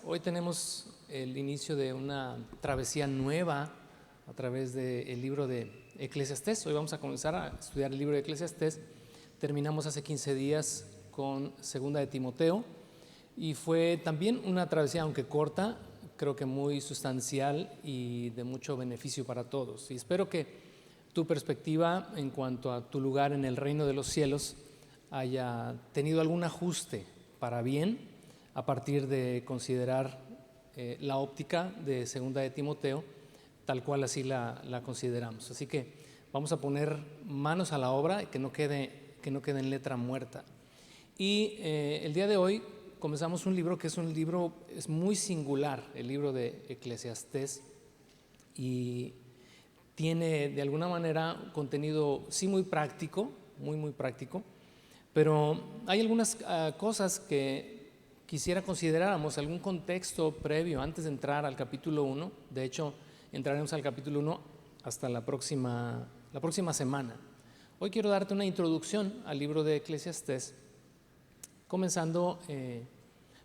Hoy tenemos el inicio de una travesía nueva a través del libro de Eclesiastés. Hoy vamos a comenzar a estudiar el libro de Eclesiastés. Terminamos hace 15 días con Segunda de Timoteo y fue también una travesía, aunque corta, creo que muy sustancial y de mucho beneficio para todos. Y espero que tu perspectiva en cuanto a tu lugar en el reino de los cielos haya tenido algún ajuste para bien a partir de considerar la óptica de Segunda de Timoteo, tal cual así la consideramos. Así que vamos a poner manos a la obra y que no quede en letra muerta. Y el día de hoy comenzamos un libro que es muy singular, el libro de Eclesiastés, y tiene de alguna manera contenido sí muy práctico, muy práctico, pero hay algunas cosas que quisiera consideráramos, algún contexto previo antes de entrar al capítulo 1. De hecho, entraremos al capítulo 1 hasta la próxima semana. Hoy quiero darte una introducción al libro de Eclesiastés, comenzando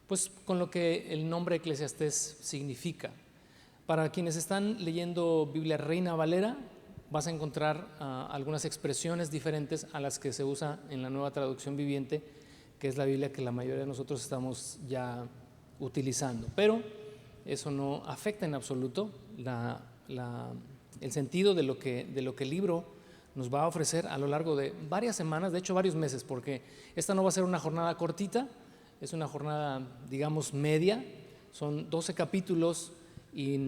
pues con lo que el nombre Eclesiastés significa. Para quienes están leyendo Biblia Reina Valera, vas a encontrar algunas expresiones diferentes a las que se usa en la Nueva Traducción Viviente, que es la Biblia que la mayoría de nosotros estamos ya utilizando. Pero eso no afecta en absoluto el sentido de lo que el libro nos va a ofrecer a lo largo de varias semanas, de hecho varios meses, porque esta no va a ser una jornada cortita, es una jornada, digamos, media. Son 12 capítulos y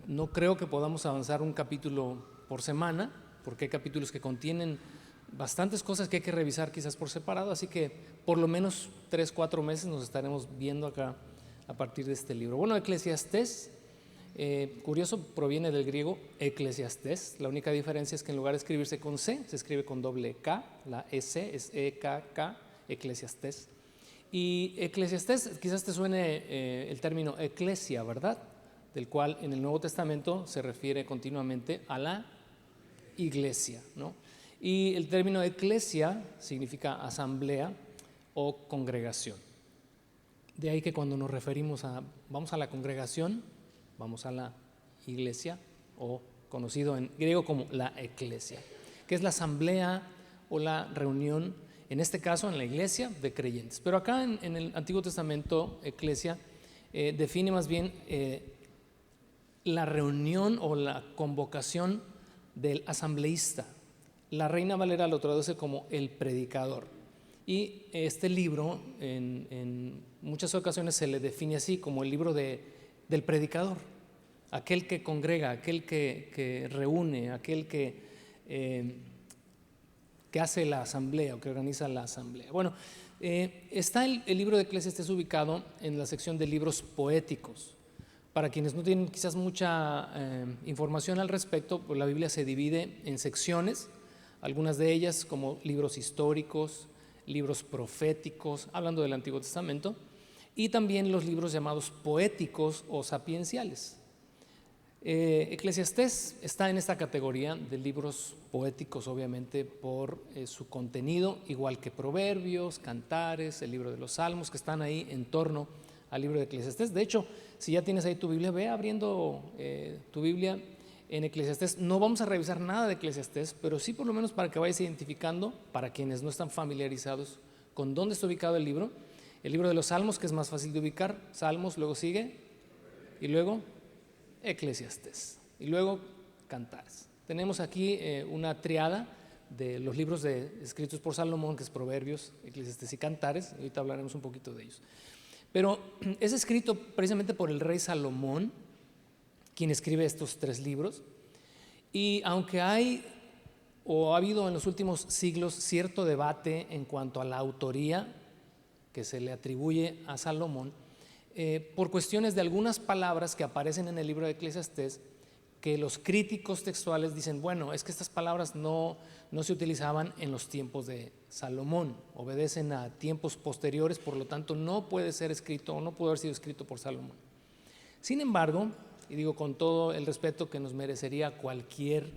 no creo que podamos avanzar un capítulo por semana, porque hay capítulos que contienen bastantes cosas que hay que revisar quizás por separado, así que por lo menos 3-4 meses nos estaremos viendo acá a partir de este libro. Bueno, Eclesiastés, curioso, proviene del griego Eclesiastés. La única diferencia es que en lugar de escribirse con C, se escribe con doble K, la EC es E-K-K, Eclesiastés. Y Eclesiastés, quizás te suene el término eclesia, ¿verdad? Del cual en el Nuevo Testamento se refiere continuamente a la iglesia, ¿no? Y el término eclesia significa asamblea o congregación. De ahí que cuando nos referimos vamos a la congregación, vamos a la iglesia, o conocido en griego como la eclesia, que es la asamblea o la reunión, en este caso en la iglesia, de creyentes. Pero acá en el Antiguo Testamento, eclesia define más bien la reunión o la convocación del asambleísta. La Reina Valera lo traduce como el predicador. Y este libro en muchas ocasiones se le define así, como el libro del predicador, aquel que congrega, aquel que reúne, aquel que hace la asamblea o que organiza la asamblea. Bueno, está el libro de Eclesiastés ubicado en la sección de libros poéticos. Para quienes no tienen quizás mucha información al respecto, pues la Biblia se divide en secciones, algunas de ellas como libros históricos, libros proféticos, hablando del Antiguo Testamento, y también los libros llamados poéticos o sapienciales. Eclesiastés está en esta categoría de libros poéticos, obviamente, por su contenido, igual que Proverbios, Cantares, el libro de los Salmos, que están ahí en torno al libro de Eclesiastés. De hecho, si ya tienes ahí tu Biblia, ve abriendo tu Biblia en Eclesiastés. No vamos a revisar nada de Eclesiastés, pero sí por lo menos para que vayas identificando, para quienes no están familiarizados con dónde está ubicado el libro de los Salmos, que es más fácil de ubicar. Salmos, luego sigue, y luego Eclesiastés, y luego Cantares. Tenemos aquí una triada de los libros escritos por Salomón, que es Proverbios, Eclesiastés y Cantares. Ahorita hablaremos un poquito de ellos. Pero es escrito precisamente por el rey Salomón, quien escribe estos 3 libros. Y aunque ha habido en los últimos siglos cierto debate en cuanto a la autoría que se le atribuye a Salomón, por cuestiones de algunas palabras que aparecen en el libro de Eclesiastés, que los críticos textuales dicen, bueno, es que estas palabras no se utilizaban en los tiempos de Salomón, obedecen a tiempos posteriores, por lo tanto no puede ser escrito o no pudo haber sido escrito por Salomón. Sin embargo, y digo con todo el respeto que nos merecería cualquier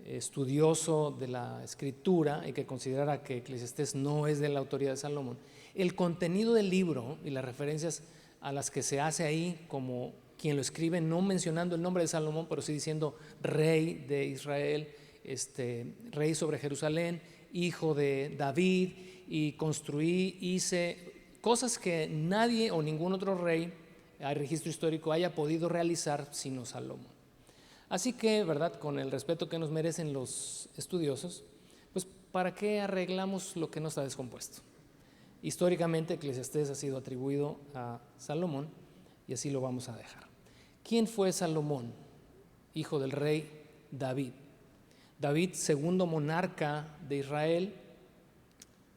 estudioso de la escritura y que considerara que Eclesiastés no es de la autoría de Salomón, el contenido del libro y las referencias a las que se hace ahí como quien lo escribe, no mencionando el nombre de Salomón, pero sí diciendo rey de Israel, rey sobre Jerusalén, hijo de David, y construí, hice cosas que nadie o ningún otro rey al registro histórico haya podido realizar sino Salomón. Así que, ¿verdad?, con el respeto que nos merecen los estudiosos, pues ¿para qué arreglamos lo que no está descompuesto? Históricamente Eclesiastés ha sido atribuido a Salomón y así lo vamos a dejar. ¿Quién fue Salomón? Hijo del rey David. David, segundo monarca de Israel,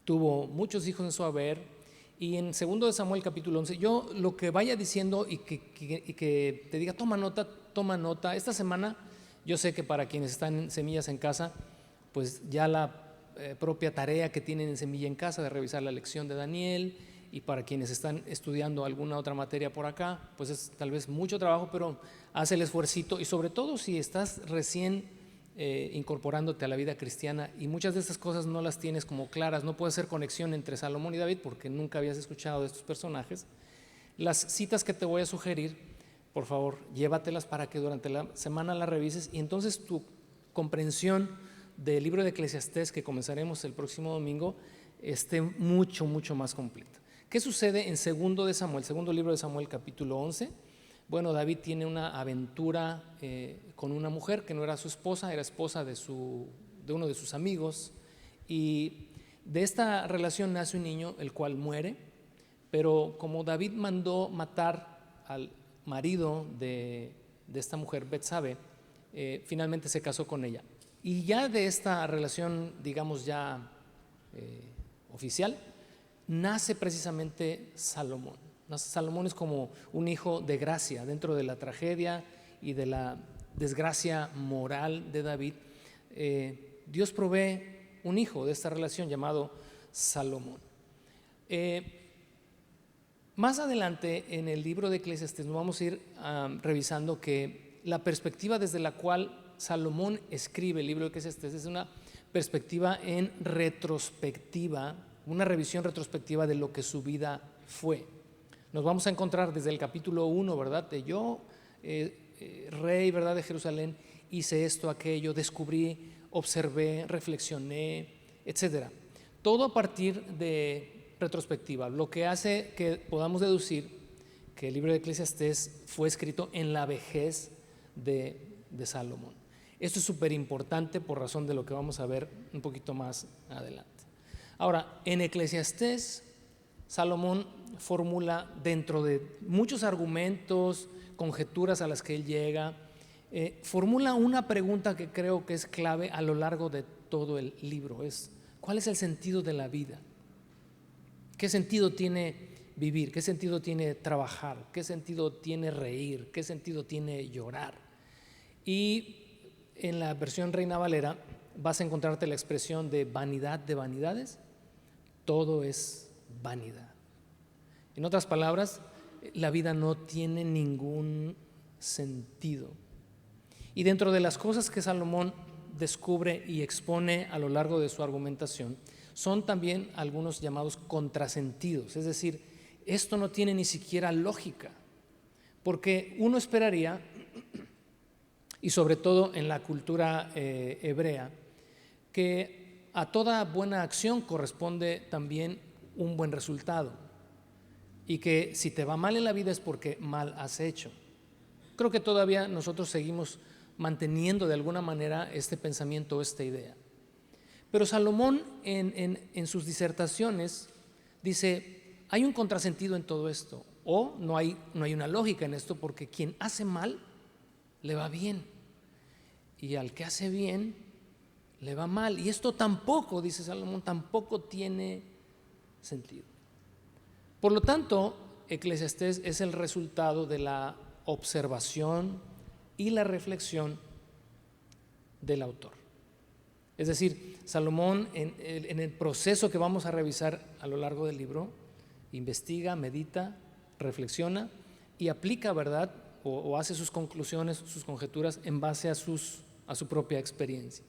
tuvo muchos hijos en su haber, y en 2 de Samuel capítulo 11, yo lo que vaya diciendo y que te diga toma nota. Esta semana yo sé que para quienes están en Semillas en casa, pues ya la propia tarea que tienen en Semilla en casa de revisar la lección de Daniel, y para quienes están estudiando alguna otra materia por acá, pues es tal vez mucho trabajo, pero haz el esfuercito, y sobre todo si estás recién incorporándote a la vida cristiana y muchas de estas cosas no las tienes como claras, no puedes hacer conexión entre Salomón y David porque nunca habías escuchado de estos personajes. Las citas que te voy a sugerir, por favor, llévatelas para que durante la semana las revises, y entonces tu comprensión del libro de Eclesiastés, que comenzaremos el próximo domingo, esté mucho más completa. ¿Qué sucede en segundo libro de Samuel capítulo 11? Bueno, David tiene una aventura con una mujer que no era su esposa, era esposa de uno de sus amigos, y de esta relación nace un niño, el cual muere, pero como David mandó matar al marido de esta mujer, Betsabe, finalmente se casó con ella. Y ya de esta relación, digamos ya oficial, nace precisamente Salomón. Salomón es como un hijo de gracia dentro de la tragedia y de la desgracia moral de David. Dios provee un hijo de esta relación llamado Salomón. Más adelante en el libro de Eclesiastés nos vamos a ir revisando que la perspectiva desde la cual Salomón escribe el libro de Eclesiastés es una perspectiva en retrospectiva, una revisión retrospectiva de lo que su vida fue. Nos vamos a encontrar desde el capítulo 1, ¿verdad? De yo, rey, ¿verdad?, de Jerusalén, hice esto, aquello, descubrí, observé, reflexioné, etcétera. Todo a partir de retrospectiva, lo que hace que podamos deducir que el libro de Eclesiastés fue escrito en la vejez de Salomón. Esto es súper importante por razón de lo que vamos a ver un poquito más adelante. Ahora, en Eclesiastés, Salomón formula, dentro de muchos argumentos, conjeturas a las que él llega, formula una pregunta que creo que es clave a lo largo de todo el libro. ¿Cuál es el sentido de la vida? ¿Qué sentido tiene vivir? ¿Qué sentido tiene trabajar? ¿Qué sentido tiene reír? ¿Qué sentido tiene llorar? Y en la versión Reina Valera vas a encontrarte la expresión de vanidad de vanidades. Todo es vanidad. En otras palabras, la vida no tiene ningún sentido. Y dentro de las cosas que Salomón descubre y expone a lo largo de su argumentación, son también algunos llamados contrasentidos. Es decir, esto no tiene ni siquiera lógica, porque uno esperaría, y sobre todo en la cultura hebrea, que a toda buena acción corresponde también un buen resultado, y que si te va mal en la vida es porque mal has hecho. Creo que todavía nosotros seguimos manteniendo de alguna manera este pensamiento, esta idea. Pero Salomón en sus disertaciones dice, hay un contrasentido en todo esto, o no hay una lógica en esto, porque quien hace mal le va bien, y al que hace bien le va mal, y esto tampoco, dice Salomón, tampoco tiene sentido. Por lo tanto, Eclesiastés es el resultado de la observación y la reflexión del autor. Es decir, Salomón en el proceso que vamos a revisar a lo largo del libro, investiga, medita, reflexiona y aplica, ¿verdad?, o hace sus conclusiones, sus conjeturas en base a su propia experiencia.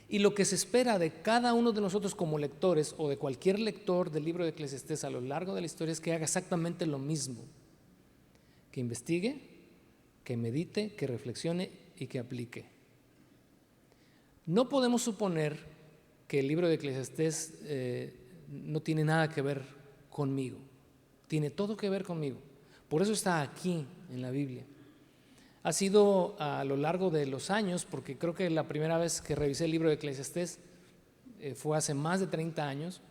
Y lo que se espera de cada uno de nosotros como lectores o de cualquier lector del libro de Eclesiastés a lo largo de la historia es que haga exactamente lo mismo. que investigue, que medite, que reflexione y que aplique. No podemos suponer que el libro de Eclesiastés no tiene nada que ver conmigo. Tiene todo que ver conmigo. Por eso está aquí en la Biblia. Ha sido a lo largo de los años, porque creo que la primera vez que revisé el libro de Eclesiastés fue hace más de 30 años.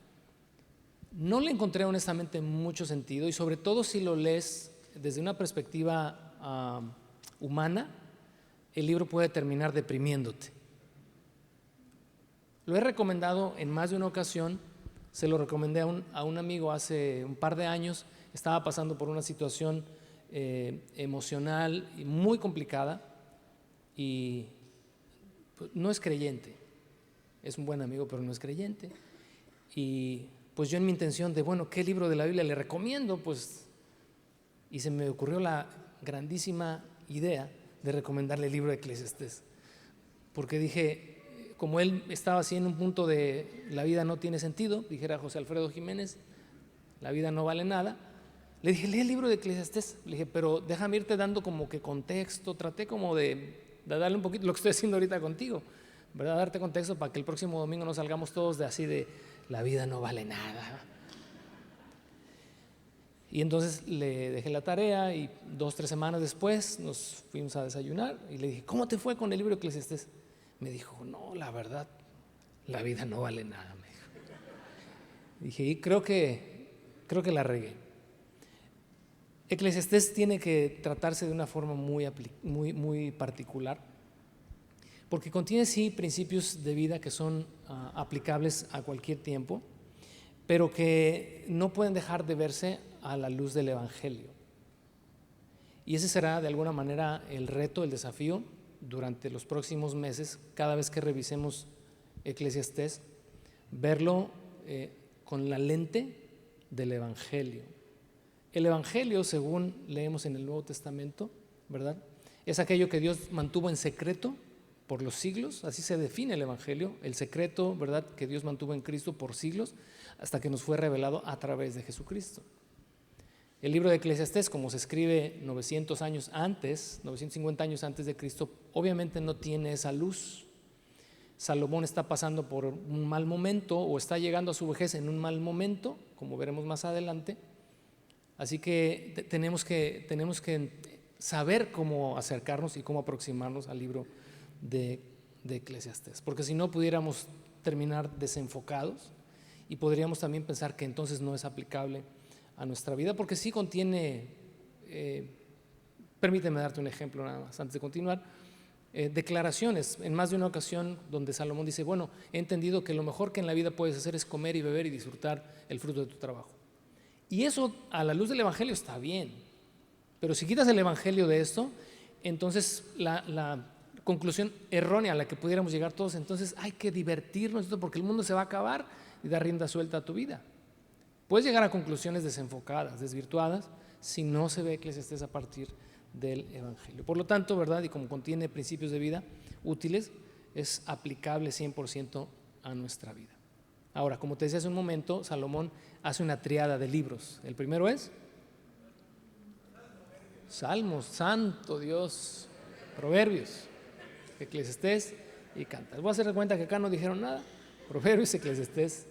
No le encontré honestamente mucho sentido, y sobre todo si lo lees desde una perspectiva humana, el libro puede terminar deprimiéndote. Lo he recomendado en más de una ocasión. Se lo recomendé a un amigo hace un par de años. Estaba pasando por una situación emocional y muy complicada, y pues, no es creyente. Es un buen amigo, pero no es creyente. Y pues yo, en mi intención de, bueno, ¿qué libro de la Biblia le recomiendo? Pues, y se me ocurrió la grandísima idea de recomendarle el libro de Eclesiastés, porque dije, como él estaba así en un punto de la vida no tiene sentido, dijera José Alfredo Jiménez, la vida no vale nada, le dije, lee el libro de Eclesiastés. Le dije, pero déjame irte dando como que contexto. Traté como de darle un poquito lo que estoy haciendo ahorita contigo, ¿verdad? Darte contexto para que el próximo domingo no salgamos todos de así de la vida no vale nada. Y entonces le dejé la tarea, y 2 o 3 semanas después nos fuimos a desayunar y le dije, ¿cómo te fue con el libro de Eclesiastés? Me dijo, no, la verdad, la vida no vale nada, me dijo. Dije, y creo que la regué. Eclesiastés tiene que tratarse de una forma muy particular, porque contiene sí principios de vida que son aplicables a cualquier tiempo, pero que no pueden dejar de verse a la luz del Evangelio. Y ese será de alguna manera el reto, el desafío durante los próximos meses, cada vez que revisemos Eclesiastés, verlo con la lente del Evangelio. El Evangelio, según leemos en el Nuevo Testamento, ¿verdad?, es aquello que Dios mantuvo en secreto por los siglos. Así se define el Evangelio, el secreto, ¿verdad?, que Dios mantuvo en Cristo por siglos, hasta que nos fue revelado a través de Jesucristo. El libro de Eclesiastés, como se escribe 900 años antes, 950 años antes de Cristo, obviamente no tiene esa luz. Salomón está pasando por un mal momento, o está llegando a su vejez en un mal momento, como veremos más adelante. Así que tenemos que saber cómo acercarnos y cómo aproximarnos al libro de Eclesiastés, porque si no pudiéramos terminar desenfocados, y podríamos también pensar que entonces no es aplicable a nuestra vida, porque sí contiene, permíteme darte un ejemplo nada más antes de continuar, declaraciones en más de una ocasión donde Salomón dice, bueno, he entendido que lo mejor que en la vida puedes hacer es comer y beber y disfrutar el fruto de tu trabajo. Y eso a la luz del Evangelio está bien, pero si quitas el Evangelio de esto, entonces la conclusión errónea a la que pudiéramos llegar todos, entonces hay que divertirnos porque el mundo se va a acabar, y dar rienda suelta a tu vida. Puedes llegar a conclusiones desenfocadas, desvirtuadas, si no se ve Eclesiastés a partir del Evangelio. Por lo tanto, ¿verdad?, y como contiene principios de vida útiles, es aplicable 100% a nuestra vida. Ahora, como te decía hace un momento, Salomón hace una triada de libros. El primero es Salmos, santo Dios, Proverbios, Eclesiastés y Cantar. Voy a hacer de cuenta que acá no dijeron nada. Proverbios, Eclesiastés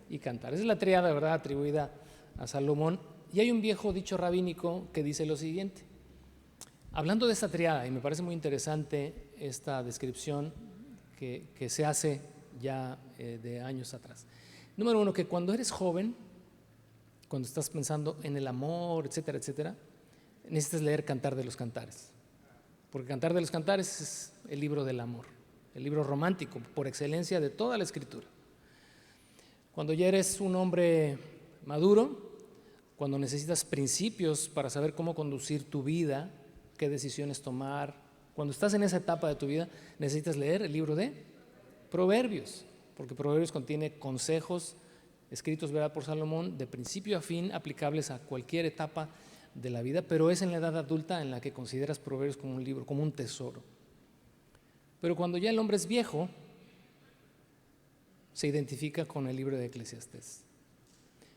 y Cantar. Esa es la triada, ¿verdad?, atribuida a Salomón. Y hay un viejo dicho rabínico que dice lo siguiente, hablando de esta triada, y me parece muy interesante esta descripción que se hace ya de años atrás. Número 1, que cuando eres joven, cuando estás pensando en el amor, etcétera, etcétera, necesitas leer Cantar de los Cantares, porque Cantar de los Cantares es el libro del amor, el libro romántico por excelencia de toda la Escritura. Cuando ya eres un hombre maduro, cuando necesitas principios para saber cómo conducir tu vida, qué decisiones tomar, cuando estás en esa etapa de tu vida, necesitas leer el libro de Proverbios, porque Proverbios contiene consejos escritos, ¿verdad?, por Salomón, de principio a fin, aplicables a cualquier etapa de la vida, pero es en la edad adulta en la que consideras Proverbios como un libro, como un tesoro. Pero cuando ya el hombre es viejo, se identifica con el libro de Eclesiastés,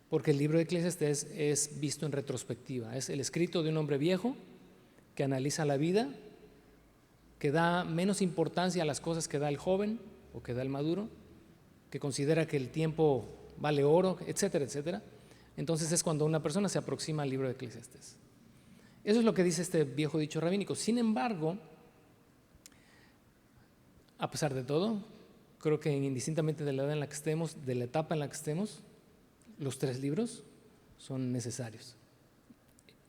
porque el libro de Eclesiastés es visto en retrospectiva, es el escrito de un hombre viejo que analiza la vida, que da menos importancia a las cosas que da el joven o que da el maduro, que considera que el tiempo vale oro, etcétera, etcétera. Entonces es cuando una persona se aproxima al libro de Eclesiastés. Eso es lo que dice este viejo dicho rabínico. Sin embargo, a pesar de todo, creo que indistintamente de la edad en la que estemos, de la etapa en la que estemos, los 3 libros son necesarios.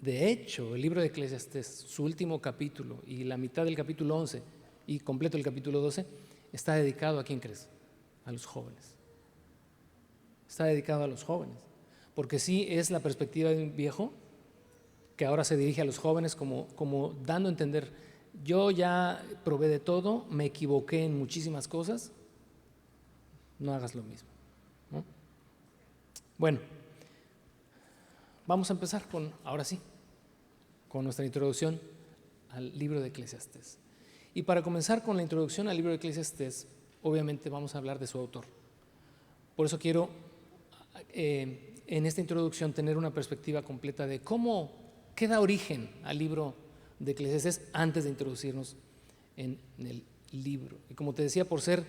De hecho, el libro de Eclesiastés, su último capítulo y la mitad del capítulo 11 y completo el capítulo 12, está dedicado ¿a quién crees? A los jóvenes. Está dedicado a los jóvenes. Porque sí es la perspectiva de un viejo que ahora se dirige a los jóvenes como dando a entender, yo ya probé de todo, me equivoqué en muchísimas cosas, no hagas lo mismo, ¿no? Bueno, vamos a empezar ahora sí, con nuestra introducción al libro de Eclesiastés. Y para comenzar con la introducción al libro de Eclesiastés, obviamente vamos a hablar de su autor. Por eso quiero en esta introducción tener una perspectiva completa de qué da origen al libro de Eclesiastés antes de introducirnos en el libro. Y como te decía, por ser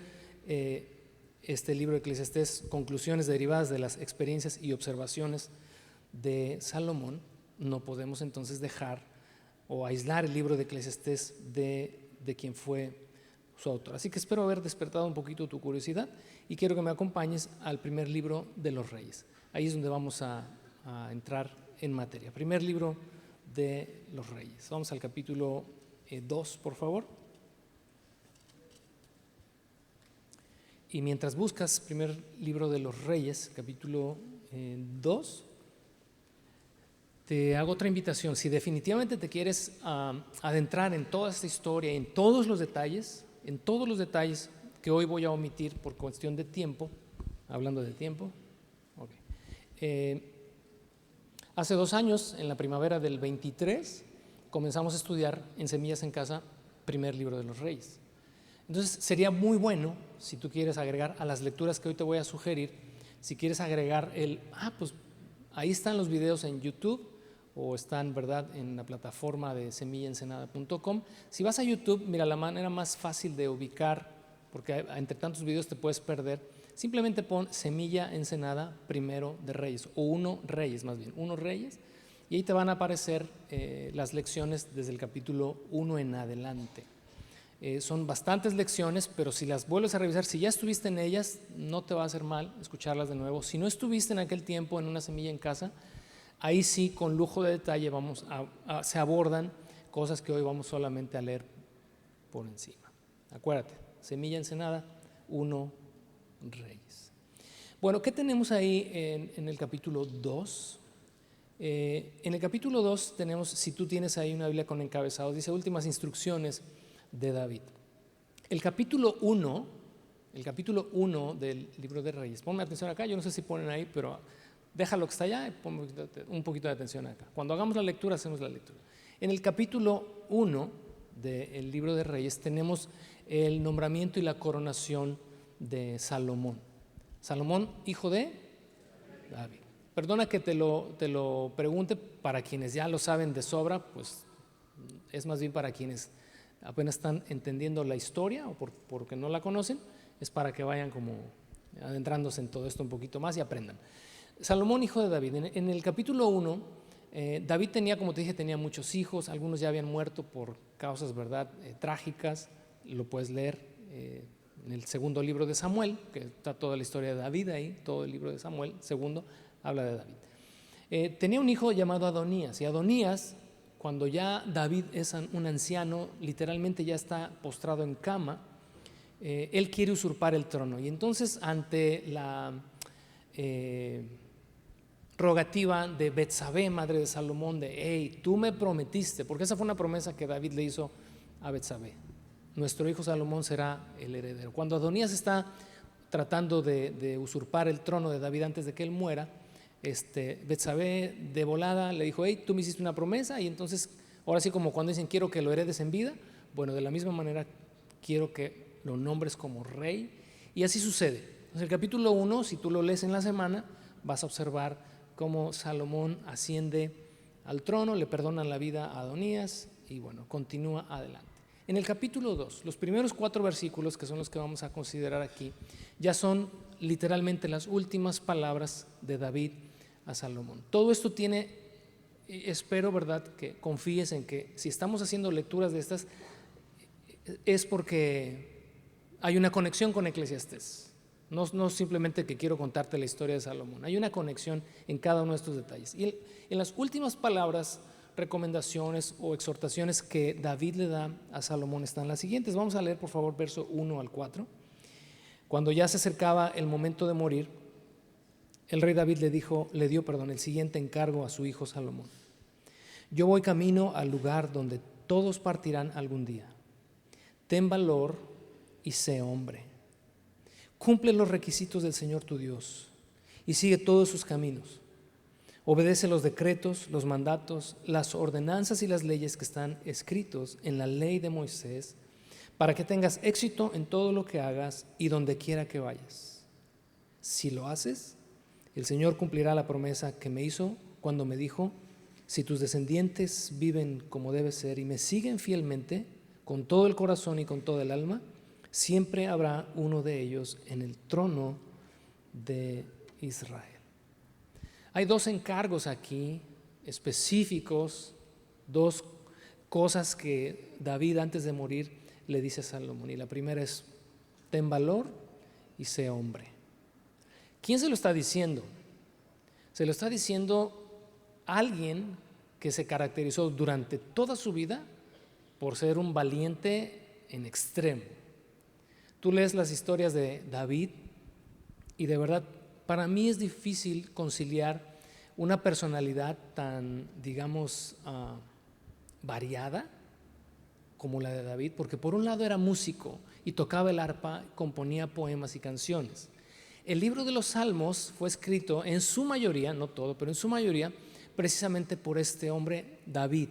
este libro de Eclesiastés conclusiones derivadas de las experiencias y observaciones de Salomón, no podemos entonces dejar o aislar el libro de Eclesiastés de quien fue su autor. Así que espero haber despertado un poquito tu curiosidad y quiero que me acompañes al primer libro de los Reyes. Ahí es donde vamos a entrar en materia. Primer libro de los Reyes. Vamos al capítulo 2, por favor. Y mientras buscas primer libro de los Reyes, capítulo 2, te hago otra invitación. Si definitivamente te quieres adentrar en toda esta historia, en todos los detalles que hoy voy a omitir por cuestión de tiempo, hablando de tiempo, okay. Hace 2 años, en la primavera del 23, comenzamos a estudiar en Semillas en Casa, primer libro de los Reyes. Entonces sería muy bueno, si tú quieres agregar a las lecturas que hoy te voy a sugerir, si quieres agregar pues ahí están los videos en YouTube o están, ¿verdad?, en la plataforma de semillaensenada.com. Si vas a YouTube, mira, la manera más fácil de ubicar, porque entre tantos videos te puedes perder, simplemente pon Semilla Ensenada primero de Reyes, o 1 Reyes más bien, 1 Reyes, y ahí te van a aparecer las lecciones desde el capítulo 1 en adelante. Son bastantes lecciones, pero si las vuelves a revisar, si ya estuviste en ellas, no te va a hacer mal escucharlas de nuevo. Si no estuviste en aquel tiempo en Una Semilla en Casa, ahí sí, con lujo de detalle, se abordan cosas que hoy vamos solamente a leer por encima. Acuérdate, Semilla Ensenada, 1 Reyes. Bueno, ¿qué tenemos ahí en el capítulo 2? En el capítulo 2 tenemos, si tú tienes ahí una Biblia con encabezados, dice últimas instrucciones de David. El capítulo 1 del libro de Reyes, ponme atención acá, yo no sé si ponen ahí, pero déjalo que está allá y ponme un poquito de atención acá. Cuando hagamos la lectura, hacemos la lectura. En el capítulo 1 del libro de Reyes tenemos el nombramiento y la coronación de Salomón. Salomón, hijo de David. Perdona que te lo pregunte, para quienes ya lo saben de sobra, pues es más bien para quienes apenas están entendiendo la historia o porque no la conocen, es para que vayan como adentrándose en todo esto un poquito más y aprendan. Salomón, hijo de David. En el capítulo 1, David tenía, como te dije, tenía muchos hijos, algunos ya habían muerto por causas, ¿verdad?, trágicas. Lo puedes leer en el segundo libro de Samuel, que está toda la historia de David ahí, todo el libro de Samuel, segundo, habla de David. Tenía un hijo llamado Adonías, y Adonías, cuando ya David es un anciano, literalmente ya está postrado en cama, él quiere usurpar el trono. Y entonces, ante la rogativa de Betsabé, madre de Salomón, de hey, tú me prometiste, porque esa fue una promesa que David le hizo a Betsabé, nuestro hijo Salomón será el heredero. Cuando Adonías está tratando de usurpar el trono de David antes de que él muera, Betsabé de volada le dijo, hey, tú me hiciste una promesa, y entonces ahora sí, como cuando dicen quiero que lo heredes en vida, bueno, de la misma manera quiero que lo nombres como rey, y así sucede. Entonces el capítulo 1, si tú lo lees en la semana, vas a observar cómo Salomón asciende al trono, le perdonan la vida a Adonías, y bueno, continúa adelante. En el capítulo 2, los primeros 4 versículos, que son los que vamos a considerar aquí, ya son literalmente las últimas palabras de David a Salomón. Todo esto tiene, espero, ¿verdad?, que confíes en que si estamos haciendo lecturas de estas, es porque hay una conexión con Eclesiastés. No simplemente que quiero contarte la historia de Salomón. Hay una conexión en cada uno de estos detalles. Y en las últimas palabras, recomendaciones o exhortaciones que David le da a Salomón están las siguientes. Vamos a leer, por favor, verso 1 al 4. Cuando ya se acercaba el momento de morir, el rey David le dio el siguiente encargo a su hijo Salomón. Yo voy camino al lugar donde todos partirán algún día. Ten valor y sé hombre. Cumple los requisitos del Señor tu Dios y sigue todos sus caminos. Obedece los decretos, los mandatos, las ordenanzas y las leyes que están escritos en la ley de Moisés, para que tengas éxito en todo lo que hagas y donde quiera que vayas. Si lo haces, el Señor cumplirá la promesa que me hizo cuando me dijo: si tus descendientes viven como debe ser y me siguen fielmente, con todo el corazón y con todo el alma, siempre habrá uno de ellos en el trono de Israel. Hay 2 encargos aquí específicos, 2 cosas que David antes de morir le dice a Salomón. Y la primera es: ten valor y sé hombre. ¿Quién se lo está diciendo? Se lo está diciendo alguien que se caracterizó durante toda su vida por ser un valiente en extremo. Tú lees las historias de David y de verdad para mí es difícil conciliar una personalidad tan, digamos, variada como la de David, porque por un lado era músico y tocaba el arpa, componía poemas y canciones. El libro de los Salmos fue escrito en su mayoría, no todo, pero en su mayoría, precisamente por este hombre David,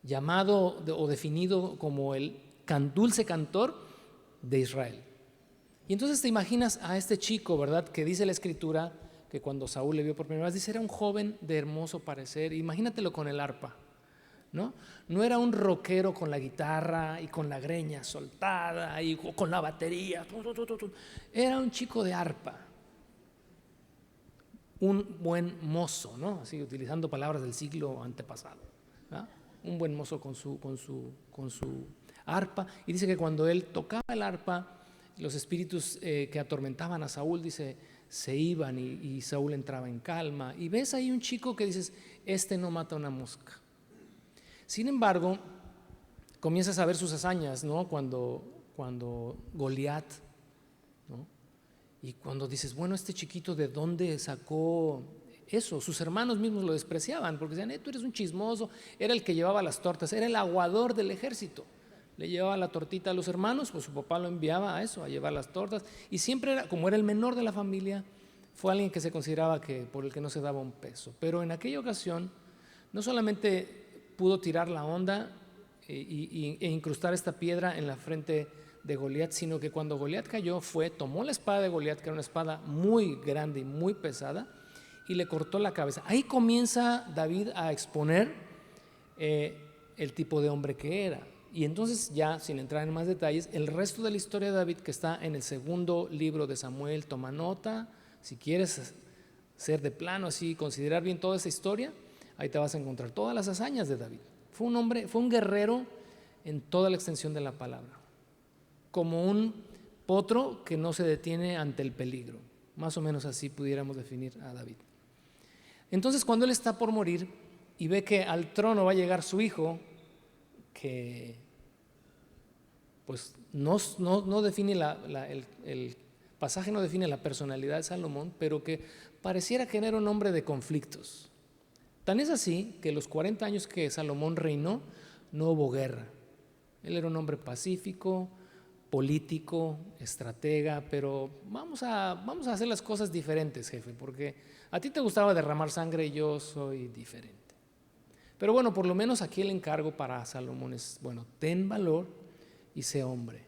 llamado o definido como el dulce cantor de Israel. Y entonces te imaginas a este chico, ¿verdad?, que dice la escritura que cuando Saúl le vio por primera vez, dice, era un joven de hermoso parecer. Imagínatelo con el arpa, ¿no? No era un rockero con la guitarra y con la greña soltada y con la batería. Era un chico de arpa, un buen mozo, ¿no? Así utilizando palabras del siglo antepasado, ¿no? Un buen mozo con su arpa. Y dice que cuando él tocaba el arpa, los espíritus que atormentaban a Saúl, dice, se iban y Saúl entraba en calma. Y ves ahí un chico que dices, este no mata una mosca. Sin embargo, comienzas a ver sus hazañas, ¿no? Cuando Goliat, ¿no? Y cuando dices, bueno, este chiquito, ¿de dónde sacó eso? Sus hermanos mismos lo despreciaban porque decían, tú eres un chismoso. Era el que llevaba las tortas, era el aguador del ejército. Le llevaba la tortita a los hermanos, pues su papá lo enviaba a eso, a llevar las tortas. Y siempre era, como era el menor de la familia, fue alguien que se consideraba que por el que no se daba un peso. Pero en aquella ocasión, no solamente pudo tirar la onda e incrustar esta piedra en la frente de Goliat, sino que cuando Goliat cayó tomó la espada de Goliat, que era una espada muy grande y muy pesada, y le cortó la cabeza. Ahí comienza David a exponer el tipo de hombre que era. Y entonces, ya sin entrar en más detalles, el resto de la historia de David, que está en el segundo libro de Samuel, toma nota. Si quieres ser de plano así, considerar bien toda esa historia, ahí te vas a encontrar todas las hazañas de David. Fue un guerrero en toda la extensión de la palabra, como un potro que no se detiene ante el peligro. Más o menos así pudiéramos definir a David. Entonces, cuando él está por morir y ve que al trono va a llegar su hijo, que pues no define el pasaje no define la personalidad de Salomón, pero que pareciera que era un hombre de conflictos. Tan es así que los 40 años que Salomón reinó, no hubo guerra. Él era un hombre pacífico, político, estratega, pero vamos a hacer las cosas diferentes, jefe, porque a ti te gustaba derramar sangre y yo soy diferente. Pero bueno, por lo menos aquí el encargo para Salomón es, bueno, ten valor y sé hombre,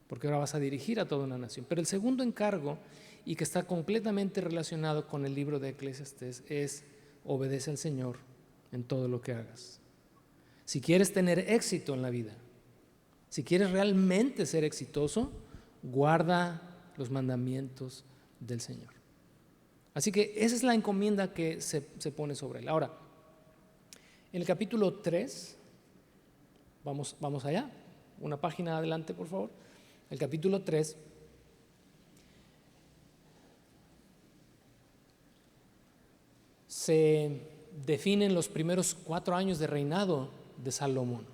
porque ahora vas a dirigir a toda una nación. Pero el segundo encargo, y que está completamente relacionado con el libro de Eclesiastés, es obedece al Señor en todo lo que hagas. Si quieres tener éxito en la vida, si quieres realmente ser exitoso, guarda los mandamientos del Señor. Así que esa es la encomienda que se pone sobre él. Ahora, en el capítulo 3, vamos allá, una página adelante por favor. El capítulo 3 se definen los primeros 4 años de reinado de Salomón.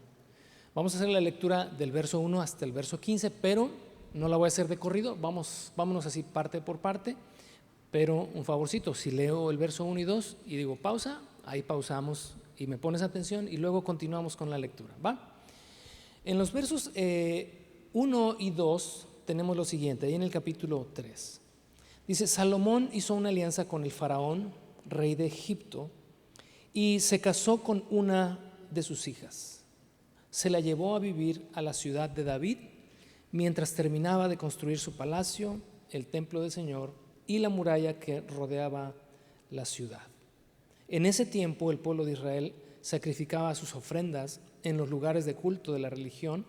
Vamos a hacer la lectura del verso 1 hasta el verso 15, pero no la voy a hacer de corrido, vámonos así parte por parte, pero un favorcito, si leo el verso 1 y 2 y digo pausa, ahí pausamos y me pones atención y luego continuamos con la lectura, ¿va? En los versos 1 y 2 tenemos lo siguiente, ahí en el capítulo 3. Dice, Salomón hizo una alianza con el faraón, rey de Egipto, y se casó con una de sus hijas. Se la llevó a vivir a la ciudad de David mientras terminaba de construir su palacio, el templo del Señor y la muralla que rodeaba la ciudad. En ese tiempo el pueblo de Israel sacrificaba sus ofrendas en los lugares de culto de la religión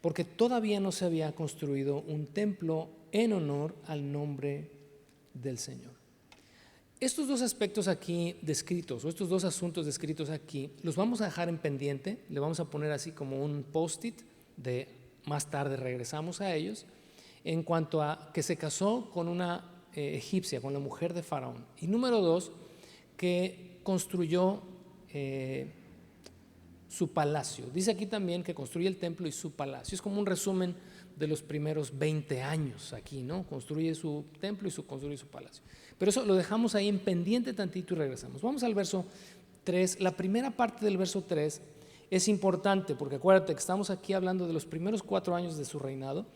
porque todavía no se había construido un templo en honor al nombre del Señor. Estos dos aspectos aquí descritos, o estos dos asuntos descritos aquí, los vamos a dejar en pendiente, le vamos a poner así como un post-it de más tarde regresamos a ellos, en cuanto a que se casó con una egipcia, con la mujer de Faraón. Y número 2, que construyó su palacio. Dice aquí también que construye el templo y su palacio. Es como un resumen de los primeros 20 años aquí, ¿no? Construye su templo y construye su palacio. Pero eso lo dejamos ahí en pendiente tantito y regresamos. Vamos al verso 3. La primera parte del verso 3 es importante porque acuérdate que estamos aquí hablando de los primeros 4 años de su reinado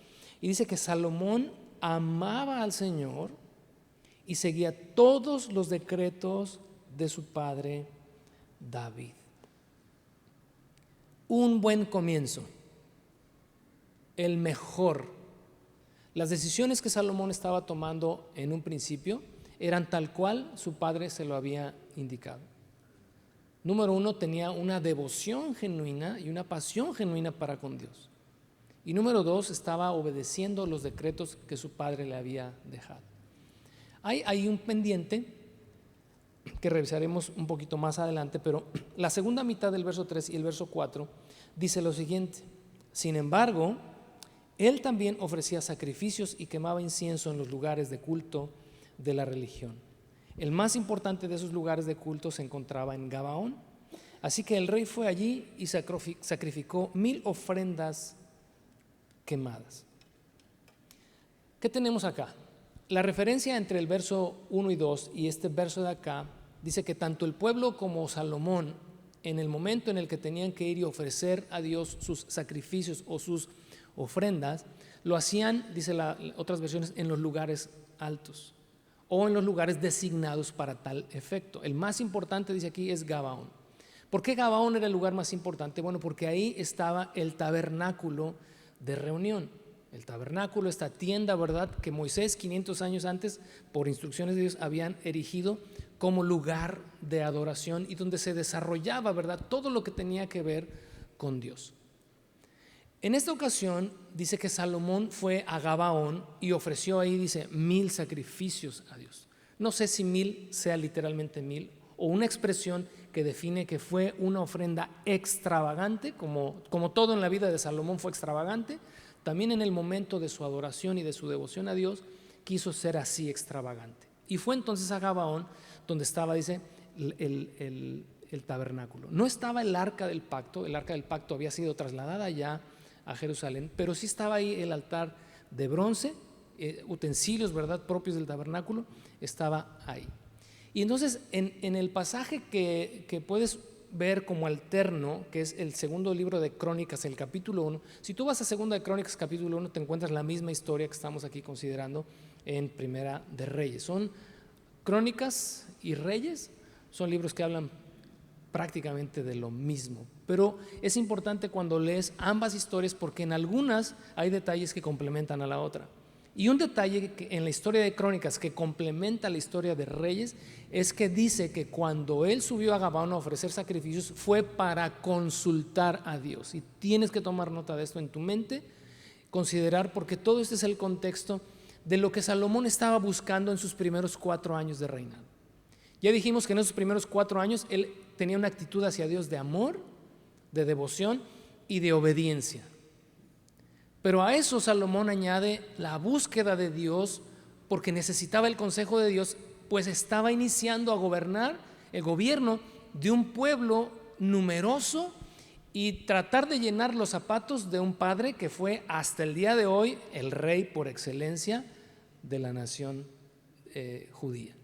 y dice que Salomón amaba al Señor y seguía todos los decretos de su padre David. Un buen comienzo, el mejor. Las decisiones que Salomón estaba tomando en un principio eran tal cual su padre se lo había indicado. Número 1, tenía una devoción genuina y una pasión genuina para con Dios. Y número 2, estaba obedeciendo los decretos que su padre le había dejado. Hay un pendiente que revisaremos un poquito más adelante, pero la segunda mitad del verso 3 y el verso 4 dice lo siguiente: sin embargo, él también ofrecía sacrificios y quemaba incienso en los lugares de culto de la religión. El más importante de esos lugares de culto se encontraba en Gabaón. Así que el rey fue allí y sacrificó 1000 ofrendas quemadas. ¿Qué tenemos acá? La referencia entre el verso 1 y 2 y este verso de acá dice que tanto el pueblo como Salomón, en el momento en el que tenían que ir y ofrecer a Dios sus sacrificios o sus ofrendas, lo hacían, dice otras versiones, en los lugares altos o en los lugares designados para tal efecto. El más importante, dice aquí, es Gabaón. ¿Por qué Gabaón era el lugar más importante? Bueno, porque ahí estaba el tabernáculo de reunión. El tabernáculo, esta tienda, ¿verdad?, que Moisés 500 años antes, por instrucciones de Dios, habían erigido como lugar de adoración y donde se desarrollaba, ¿verdad?, todo lo que tenía que ver con Dios. En esta ocasión dice que Salomón fue a Gabaón y ofreció ahí, dice, 1000 sacrificios a Dios. No sé si 1000 sea literalmente 1000 o una expresión que define que fue una ofrenda extravagante, como todo en la vida de Salomón fue extravagante. También en el momento de su adoración y de su devoción a Dios quiso ser así extravagante. Y fue entonces a Gabaón donde estaba, dice, el tabernáculo. No estaba el arca del pacto había sido trasladada ya a Jerusalén, pero sí estaba ahí el altar de bronce, utensilios, ¿verdad?, propios del tabernáculo, estaba ahí. Y entonces en el pasaje que puedes ver como alterno, que es el segundo libro de Crónicas, el capítulo 1, si tú vas a segunda de Crónicas capítulo 1 te encuentras la misma historia que estamos aquí considerando en Primera de Reyes. Son Crónicas y Reyes, son libros que hablan prácticamente de lo mismo, pero es importante cuando lees ambas historias porque en algunas hay detalles que complementan a la otra Y un detalle en la historia de Crónicas que complementa la historia de Reyes es que dice que cuando él subió a Gabaón a ofrecer sacrificios fue para consultar a Dios. Y tienes que tomar nota de esto en tu mente, considerar, porque todo este es el contexto de lo que Salomón estaba buscando en sus primeros 4 años de reinado. Ya dijimos que en esos primeros 4 años él tenía una actitud hacia Dios de amor, de devoción y de obediencia. Pero a eso Salomón añade la búsqueda de Dios, porque necesitaba el consejo de Dios, pues estaba iniciando a gobernar el gobierno de un pueblo numeroso y tratar de llenar los zapatos de un padre que fue hasta el día de hoy el rey por excelencia de la nación judía.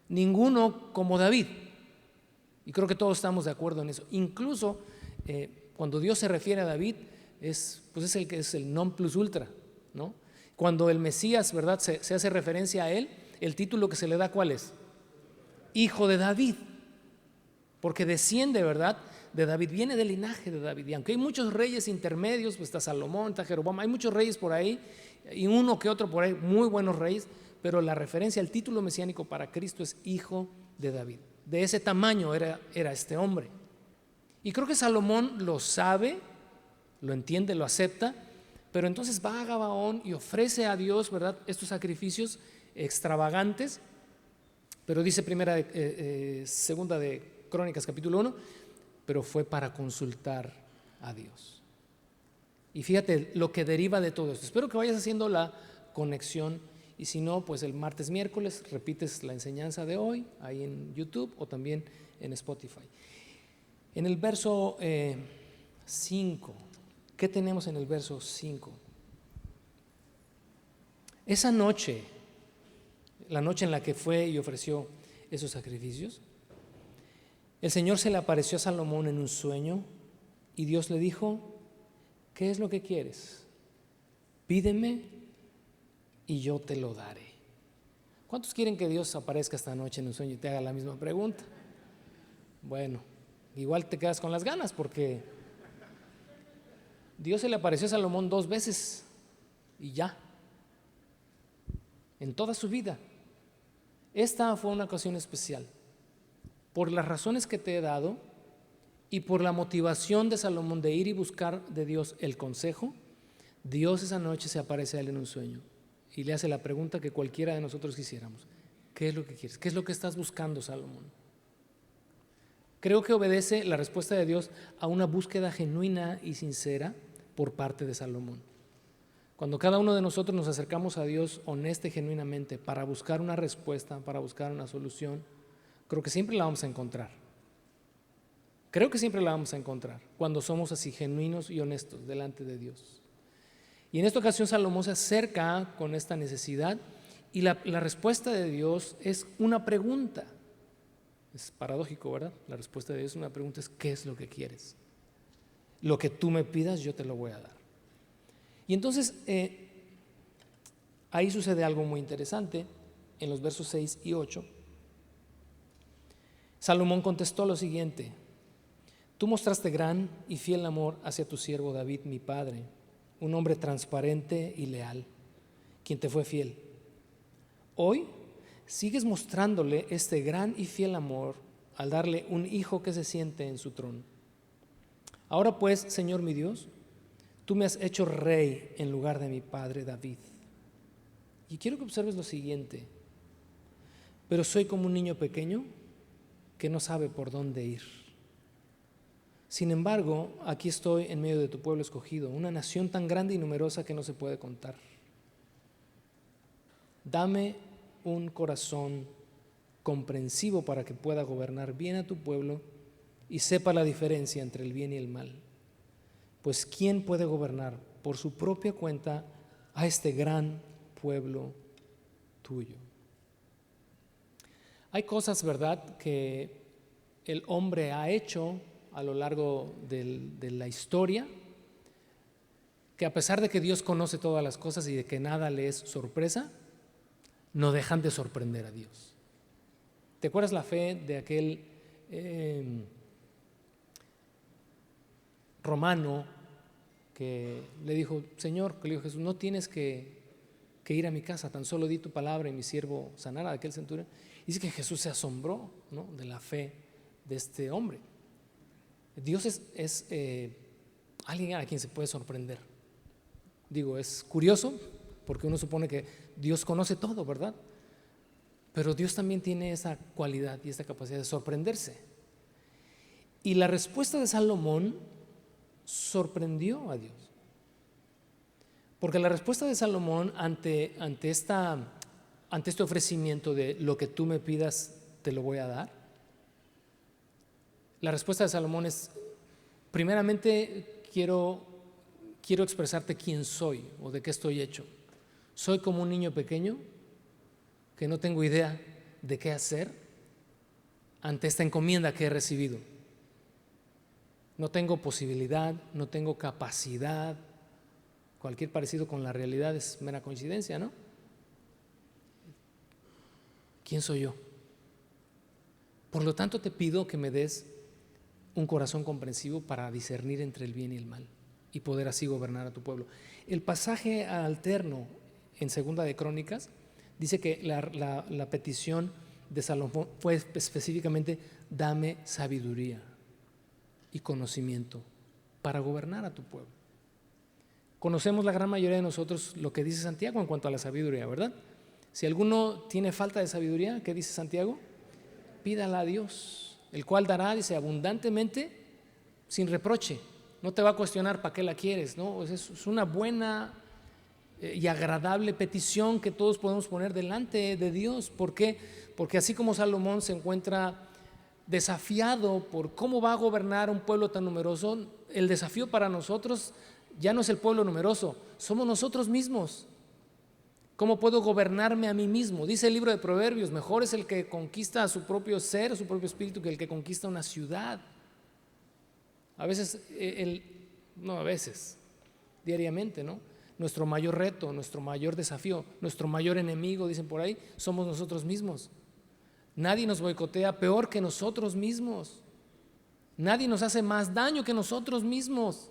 Ninguno como David, y creo que todos estamos de acuerdo en eso. Incluso cuando Dios se refiere a David, es el que es el non plus ultra, ¿no? Cuando el Mesías, ¿verdad?, se hace referencia a él, el título que se le da, ¿cuál es? Hijo de David, porque desciende, ¿verdad?, de David, viene del linaje de David. Y aunque hay muchos reyes intermedios, pues está Salomón, está Jeroboam, hay muchos reyes por ahí, y uno que otro por ahí, muy buenos reyes, pero la referencia al título mesiánico para Cristo es hijo de David. De ese tamaño era este hombre. Y creo que Salomón lo sabe, lo entiende, lo acepta, pero entonces va a Gabaón y ofrece a Dios, ¿verdad?, estos sacrificios extravagantes. Pero dice segunda de Crónicas capítulo 1, pero fue para consultar a Dios. Y fíjate lo que deriva de todo esto. Espero que vayas haciendo la conexión, y si no, pues el martes, miércoles repites la enseñanza de hoy ahí en YouTube o también en Spotify. En el verso 5, ¿qué tenemos en el verso 5? Esa noche, la noche en la que fue y ofreció esos sacrificios, el Señor se le apareció a Salomón en un sueño y Dios le dijo: ¿qué es lo que quieres? Pídeme y yo te lo daré. ¿Cuántos quieren que Dios aparezca esta noche en un sueño y te haga la misma pregunta? Bueno, igual te quedas con las ganas, porque Dios se le apareció a Salomón 2 veces y ya, en toda su vida. Esta fue una ocasión especial, por las razones que te he dado y por la motivación de Salomón de ir y buscar de Dios el consejo. Dios esa noche se aparece a él en un sueño y le hace la pregunta que cualquiera de nosotros quisiéramos: ¿qué es lo que quieres? ¿Qué es lo que estás buscando, Salomón? Creo que obedece la respuesta de Dios a una búsqueda genuina y sincera por parte de Salomón. Cuando cada uno de nosotros nos acercamos a Dios honesta y genuinamente para buscar una respuesta, para buscar una solución, creo que siempre la vamos a encontrar. Creo que siempre la vamos a encontrar cuando somos así genuinos y honestos delante de Dios. Y en esta ocasión Salomón se acerca con esta necesidad y la respuesta de Dios es una pregunta. Es paradójico, ¿verdad? La respuesta de Dios es una pregunta, es: ¿qué es lo que quieres? Lo que tú me pidas yo te lo voy a dar. Y entonces ahí sucede algo muy interesante en los versos 6 y 8. Salomón contestó lo siguiente: tú mostraste gran y fiel amor hacia tu siervo David, mi padre, un hombre transparente y leal, quien te fue fiel. Hoy sigues mostrándole este gran y fiel amor al darle un hijo que se siente en su trono. Ahora pues, Señor mi Dios, tú me has hecho rey en lugar de mi padre David. Y quiero que observes lo siguiente: pero soy como un niño pequeño que no sabe por dónde ir. Sin embargo, aquí estoy en medio de tu pueblo escogido, una nación tan grande y numerosa que no se puede contar. Dame un corazón comprensivo para que pueda gobernar bien a tu pueblo y sepa la diferencia entre el bien y el mal. Pues ¿quién puede gobernar por su propia cuenta a este gran pueblo tuyo? Hay cosas, ¿verdad?, que el hombre ha hecho a lo largo de la historia, que a pesar de que Dios conoce todas las cosas y de que nada le es sorpresa, no dejan de sorprender a Dios. ¿Te acuerdas la fe de aquel romano que le dijo: Señor, que le dijo Jesús, no tienes que que ir a mi casa, tan solo di tu palabra y mi siervo sanará. Aquel centurión. Dice que Jesús se asombró, ¿no?, de la fe de este hombre. Dios es alguien a quien se puede sorprender. Digo, es curioso porque uno supone que Dios conoce todo, ¿verdad? Pero Dios también tiene esa cualidad y esta capacidad de sorprenderse. Y la respuesta de Salomón sorprendió a Dios. Porque la respuesta de Salomón ante este ofrecimiento de lo que tú me pidas te lo voy a dar, la respuesta de Salomón es: primeramente quiero expresarte quién soy o de qué estoy hecho. Soy como un niño pequeño que no tengo idea de qué hacer ante esta encomienda que he recibido. No tengo posibilidad, no tengo capacidad. Cualquier parecido con la realidad es mera coincidencia, ¿no? ¿Quién soy yo? Por lo tanto, te pido que me des un corazón comprensivo para discernir entre el bien y el mal y poder así gobernar a tu pueblo. El pasaje alterno en Segunda de Crónicas dice que la petición de Salomón fue específicamente: dame sabiduría y conocimiento para gobernar a tu pueblo. Conocemos la gran mayoría de nosotros lo que dice Santiago en cuanto a la sabiduría, ¿verdad? Si alguno tiene falta de sabiduría, ¿qué dice Santiago? Pídala a Dios, el cual dará, dice, abundantemente, sin reproche. No te va a cuestionar para qué la quieres, ¿no? Es una buena y agradable petición que todos podemos poner delante de Dios. ¿Por qué? Porque así como Salomón se encuentra desafiado por cómo va a gobernar un pueblo tan numeroso, el desafío para nosotros ya no es el pueblo numeroso, somos nosotros mismos. ¿Cómo puedo gobernarme a mí mismo? Dice el libro de Proverbios: mejor es el que conquista a su propio ser, a su propio espíritu, que el que conquista una ciudad. A veces, diariamente, ¿no? Nuestro mayor reto, nuestro mayor desafío, nuestro mayor enemigo, dicen por ahí, somos nosotros mismos. Nadie nos boicotea peor que nosotros mismos. Nadie nos hace más daño que nosotros mismos.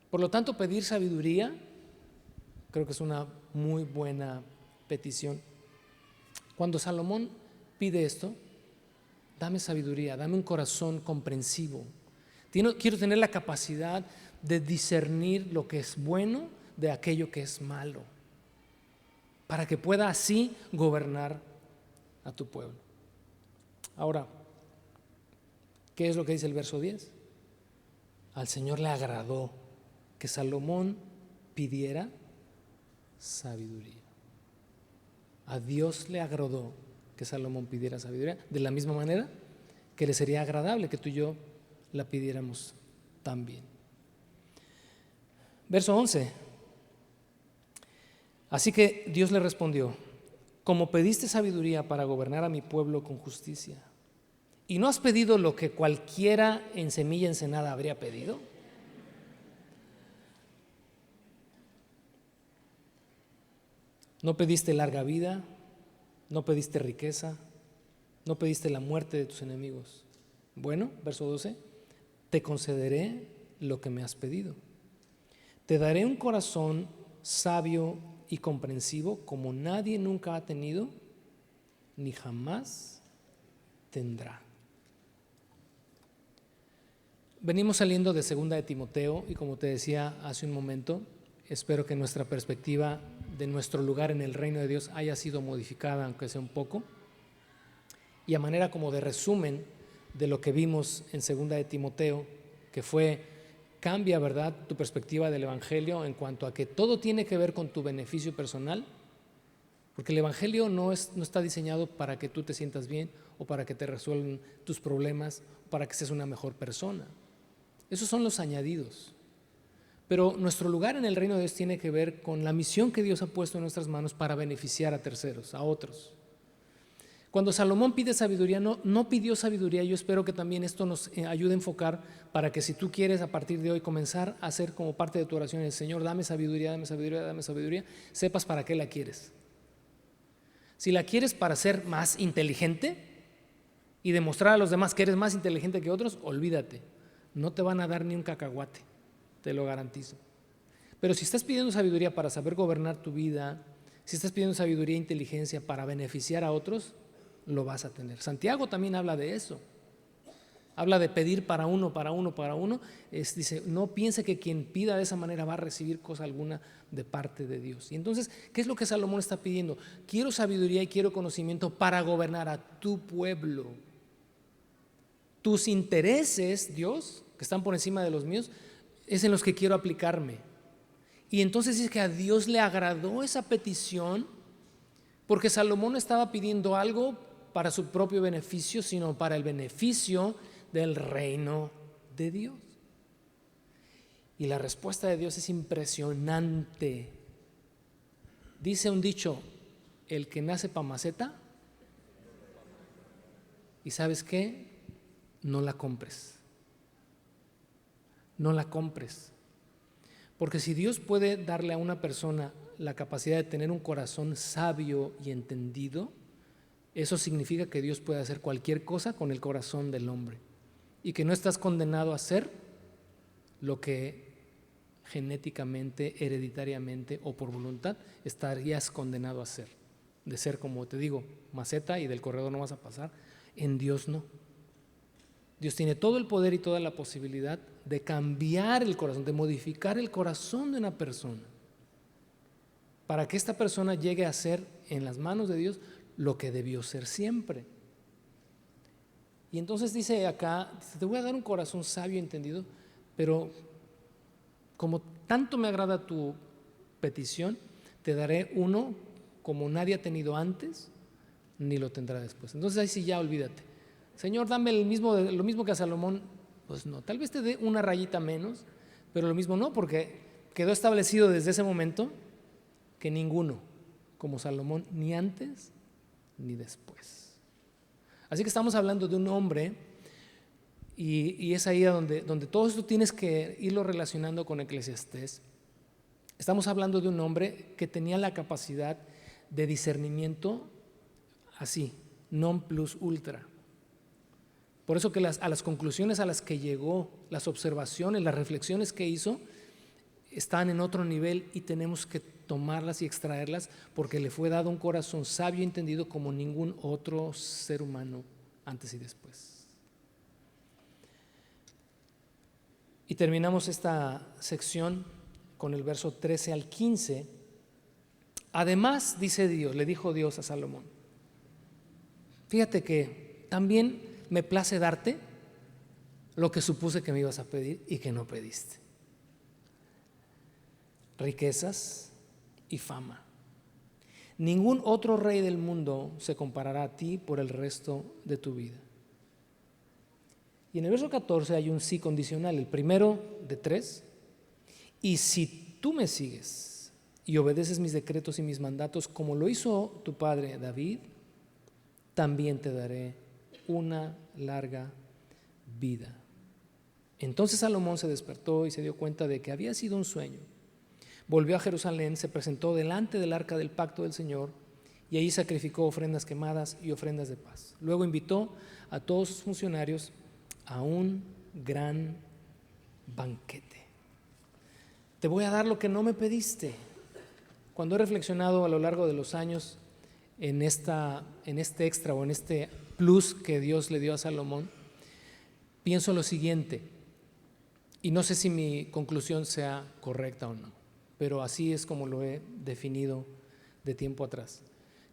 Por lo tanto, pedir sabiduría creo que es una muy buena petición. Cuando Salomón pide esto: dame sabiduría, dame un corazón comprensivo. Quiero tener la capacidad de discernir lo que es bueno de aquello que es malo, para que pueda así gobernar a tu pueblo. Ahora, ¿qué es lo que dice el verso 10? Al Señor le agradó que Salomón pidiera sabiduría. A Dios le agradó que Salomón pidiera sabiduría, de la misma manera que le sería agradable que tú y yo la pidiéramos también. Verso 11. Así que Dios le respondió: como pediste sabiduría para gobernar a mi pueblo con justicia, y no has pedido lo que cualquiera en semilla ensenada habría pedido. No pediste larga vida, no pediste riqueza, no pediste la muerte de tus enemigos. Bueno, verso 12, te concederé lo que me has pedido. Te daré un corazón sabio y comprensivo como nadie nunca ha tenido ni jamás tendrá. Venimos saliendo de Segunda de Timoteo y, como te decía hace un momento, espero que nuestra perspectiva de nuestro lugar en el reino de Dios haya sido modificada, aunque sea un poco. Y a manera como de resumen de lo que vimos en Segunda de Timoteo, que fue: cambia, ¿verdad?, tu perspectiva del Evangelio en cuanto a que todo tiene que ver con tu beneficio personal, porque el Evangelio no está diseñado para que tú te sientas bien o para que te resuelvan tus problemas o para que seas una mejor persona. Esos son los añadidos. Pero nuestro lugar en el reino de Dios tiene que ver con la misión que Dios ha puesto en nuestras manos para beneficiar a terceros, a otros. Cuando Salomón pide sabiduría, no pidió sabiduría. Yo espero que también esto nos ayude a enfocar para que, si tú quieres a partir de hoy comenzar a hacer como parte de tu oración: el Señor, dame sabiduría, dame sabiduría, dame sabiduría, sepas para qué la quieres. Si la quieres para ser más inteligente y demostrar a los demás que eres más inteligente que otros, olvídate, no te van a dar ni un cacahuate, te lo garantizo. Pero si estás pidiendo sabiduría para saber gobernar tu vida, si estás pidiendo sabiduría e inteligencia para beneficiar a otros, lo vas a tener. Santiago también habla de eso. Habla de pedir para uno. Dice, no piense que quien pida de esa manera va a recibir cosa alguna de parte de Dios. Y entonces, ¿qué es lo que Salomón está pidiendo? Quiero sabiduría y quiero conocimiento para gobernar a tu pueblo. Tus intereses, Dios, que están por encima de los míos, es en los que quiero aplicarme. Y entonces dice que a Dios le agradó esa petición, porque Salomón no estaba pidiendo algo para su propio beneficio, sino para el beneficio del reino de Dios. Y la respuesta de Dios es impresionante. Dice un dicho, el que nace pa' maceta, y ¿sabes qué? No la compres. No la compres. Porque si Dios puede darle a una persona la capacidad de tener un corazón sabio y entendido, eso significa que Dios puede hacer cualquier cosa con el corazón del hombre y que no estás condenado a hacer lo que genéticamente, hereditariamente o por voluntad estarías condenado a hacer. De ser, como te digo, maceta y del corredor no vas a pasar. En Dios no. Dios tiene todo el poder y toda la posibilidad de cambiar el corazón, de modificar el corazón de una persona para que esta persona llegue a ser en las manos de Dios lo que debió ser siempre. Y entonces dice acá, te voy a dar un corazón sabio y entendido, pero como tanto me agrada tu petición, te daré uno como nadie ha tenido antes, ni lo tendrá después. Entonces ahí sí ya olvídate. Señor, dame lo mismo que a Salomón. Pues no, tal vez te dé una rayita menos, pero lo mismo no, porque quedó establecido desde ese momento que ninguno como Salomón, ni antes ni después. Así que estamos hablando de un hombre, y es ahí donde todo esto tienes que irlo relacionando con Eclesiastés. Estamos hablando de un hombre que tenía la capacidad de discernimiento así, non plus ultra. Por eso que a las conclusiones a las que llegó, las observaciones, las reflexiones que hizo, están en otro nivel y tenemos que tomarlas y extraerlas porque le fue dado un corazón sabio y entendido como ningún otro ser humano antes y después. Y terminamos esta sección con el verso 13 al 15. Además, dice Dios, le dijo Dios a Salomón, fíjate que también me place darte lo que supuse que me ibas a pedir y que no pediste: riquezas y fama. Ningún otro rey del mundo se comparará a ti por el resto de tu vida. Y en el verso 14 hay un sí condicional, el primero de 3. Y si tú me sigues y obedeces mis decretos y mis mandatos como lo hizo tu padre David, también te daré una larga vida. Entonces Salomón se despertó y se dio cuenta de que había sido un sueño. Volvió a Jerusalén, se presentó delante del arca del pacto del Señor y allí sacrificó ofrendas quemadas y ofrendas de paz. Luego invitó a todos sus funcionarios a un gran banquete. Te voy a dar lo que no me pediste. Cuando he reflexionado a lo largo de los años en este extra o en este plus que Dios le dio a Salomón, pienso lo siguiente, y no sé si mi conclusión sea correcta o no, pero así es como lo he definido de tiempo atrás,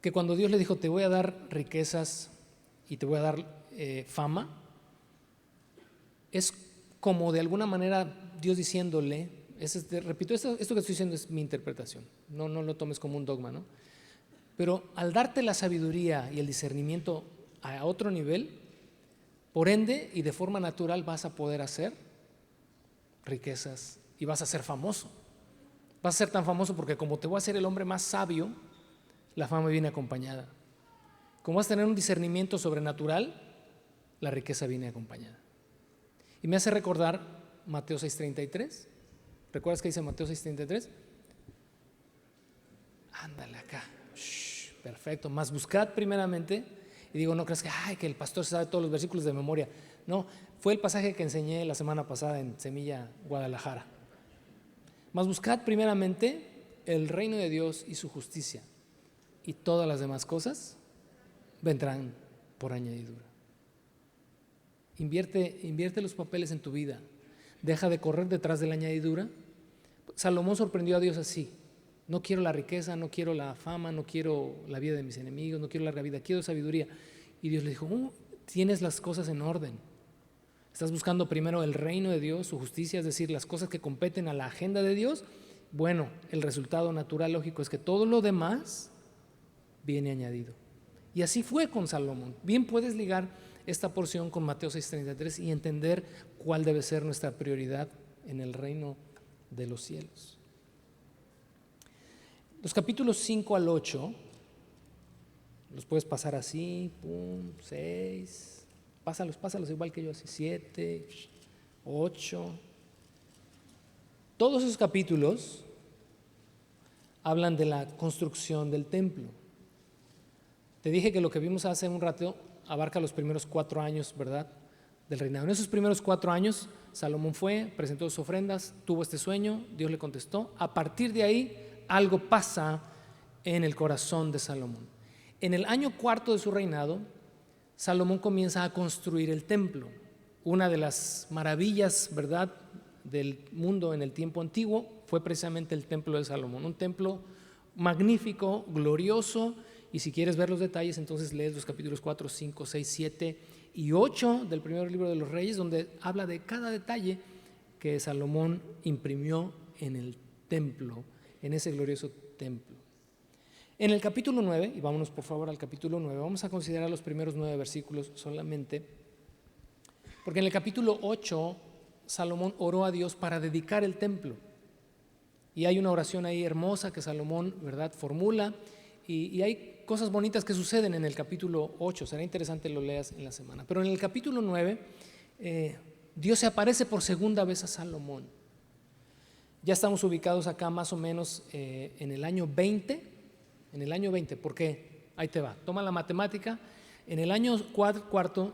que cuando Dios le dijo te voy a dar riquezas y te voy a dar fama, es como de alguna manera Dios diciéndole, repito, esto que estoy diciendo es mi interpretación, no lo tomes como un dogma, ¿no? Pero al darte la sabiduría y el discernimiento a otro nivel, por ende y de forma natural vas a poder hacer riquezas y vas a ser famoso. Vas a ser tan famoso porque como te voy a hacer el hombre más sabio, la fama viene acompañada. Como vas a tener un discernimiento sobrenatural, la riqueza viene acompañada. Y me hace recordar Mateo 6:33. ¿Recuerdas que dice Mateo 6:33? Ándale acá. Perfecto. Más buscad primeramente. Y digo, no creas que el pastor se sabe todos los versículos de memoria. No, fue el pasaje que enseñé la semana pasada en Semilla Guadalajara. Mas buscad primeramente el reino de Dios y su justicia, y todas las demás cosas vendrán por añadidura. Invierte los papeles en tu vida. Deja de correr detrás de la añadidura. Salomón sorprendió a Dios así: no quiero la riqueza, no quiero la fama, no quiero la vida de mis enemigos, no quiero larga vida, quiero sabiduría. Y Dios le dijo: tienes las cosas en orden. Estás buscando primero el reino de Dios, su justicia, es decir, las cosas que competen a la agenda de Dios. Bueno, el resultado natural, lógico, es que todo lo demás viene añadido. Y así fue con Salomón. Bien puedes ligar esta porción con Mateo 6:33 y entender cuál debe ser nuestra prioridad en el reino de los cielos. Los capítulos 5 al 8 los puedes pasar así, 6, pásalos igual que yo, así, 7, 8. Todos esos capítulos hablan de la construcción del templo. Te dije que lo que vimos hace un rato abarca los primeros 4 años, ¿verdad?, del reinado. En esos primeros 4 años, Salomón presentó sus ofrendas, tuvo este sueño, Dios le contestó. A partir de ahí, algo pasa en el corazón de Salomón. En el año 4 de su reinado, Salomón comienza a construir el templo. Una de las maravillas, ¿verdad?, del mundo en el tiempo antiguo fue precisamente el templo de Salomón. Un templo magnífico, glorioso. Y si quieres ver los detalles, entonces lees los capítulos 4, 5, 6, 7 y 8 del primer libro de los Reyes, donde habla de cada detalle que Salomón imprimió en el templo, en ese glorioso templo. En el capítulo 9, y vámonos por favor al capítulo 9, vamos a considerar los primeros 9 versículos solamente, porque en el capítulo 8 Salomón oró a Dios para dedicar el templo. Y hay una oración ahí hermosa que Salomón, ¿verdad?, formula, y hay cosas bonitas que suceden en el capítulo 8, será interesante lo leas en la semana. Pero en el capítulo 9, Dios se aparece por segunda vez a Salomón. Ya estamos ubicados acá más o menos en el año 20, porque ahí te va, toma la matemática. En el año cuarto,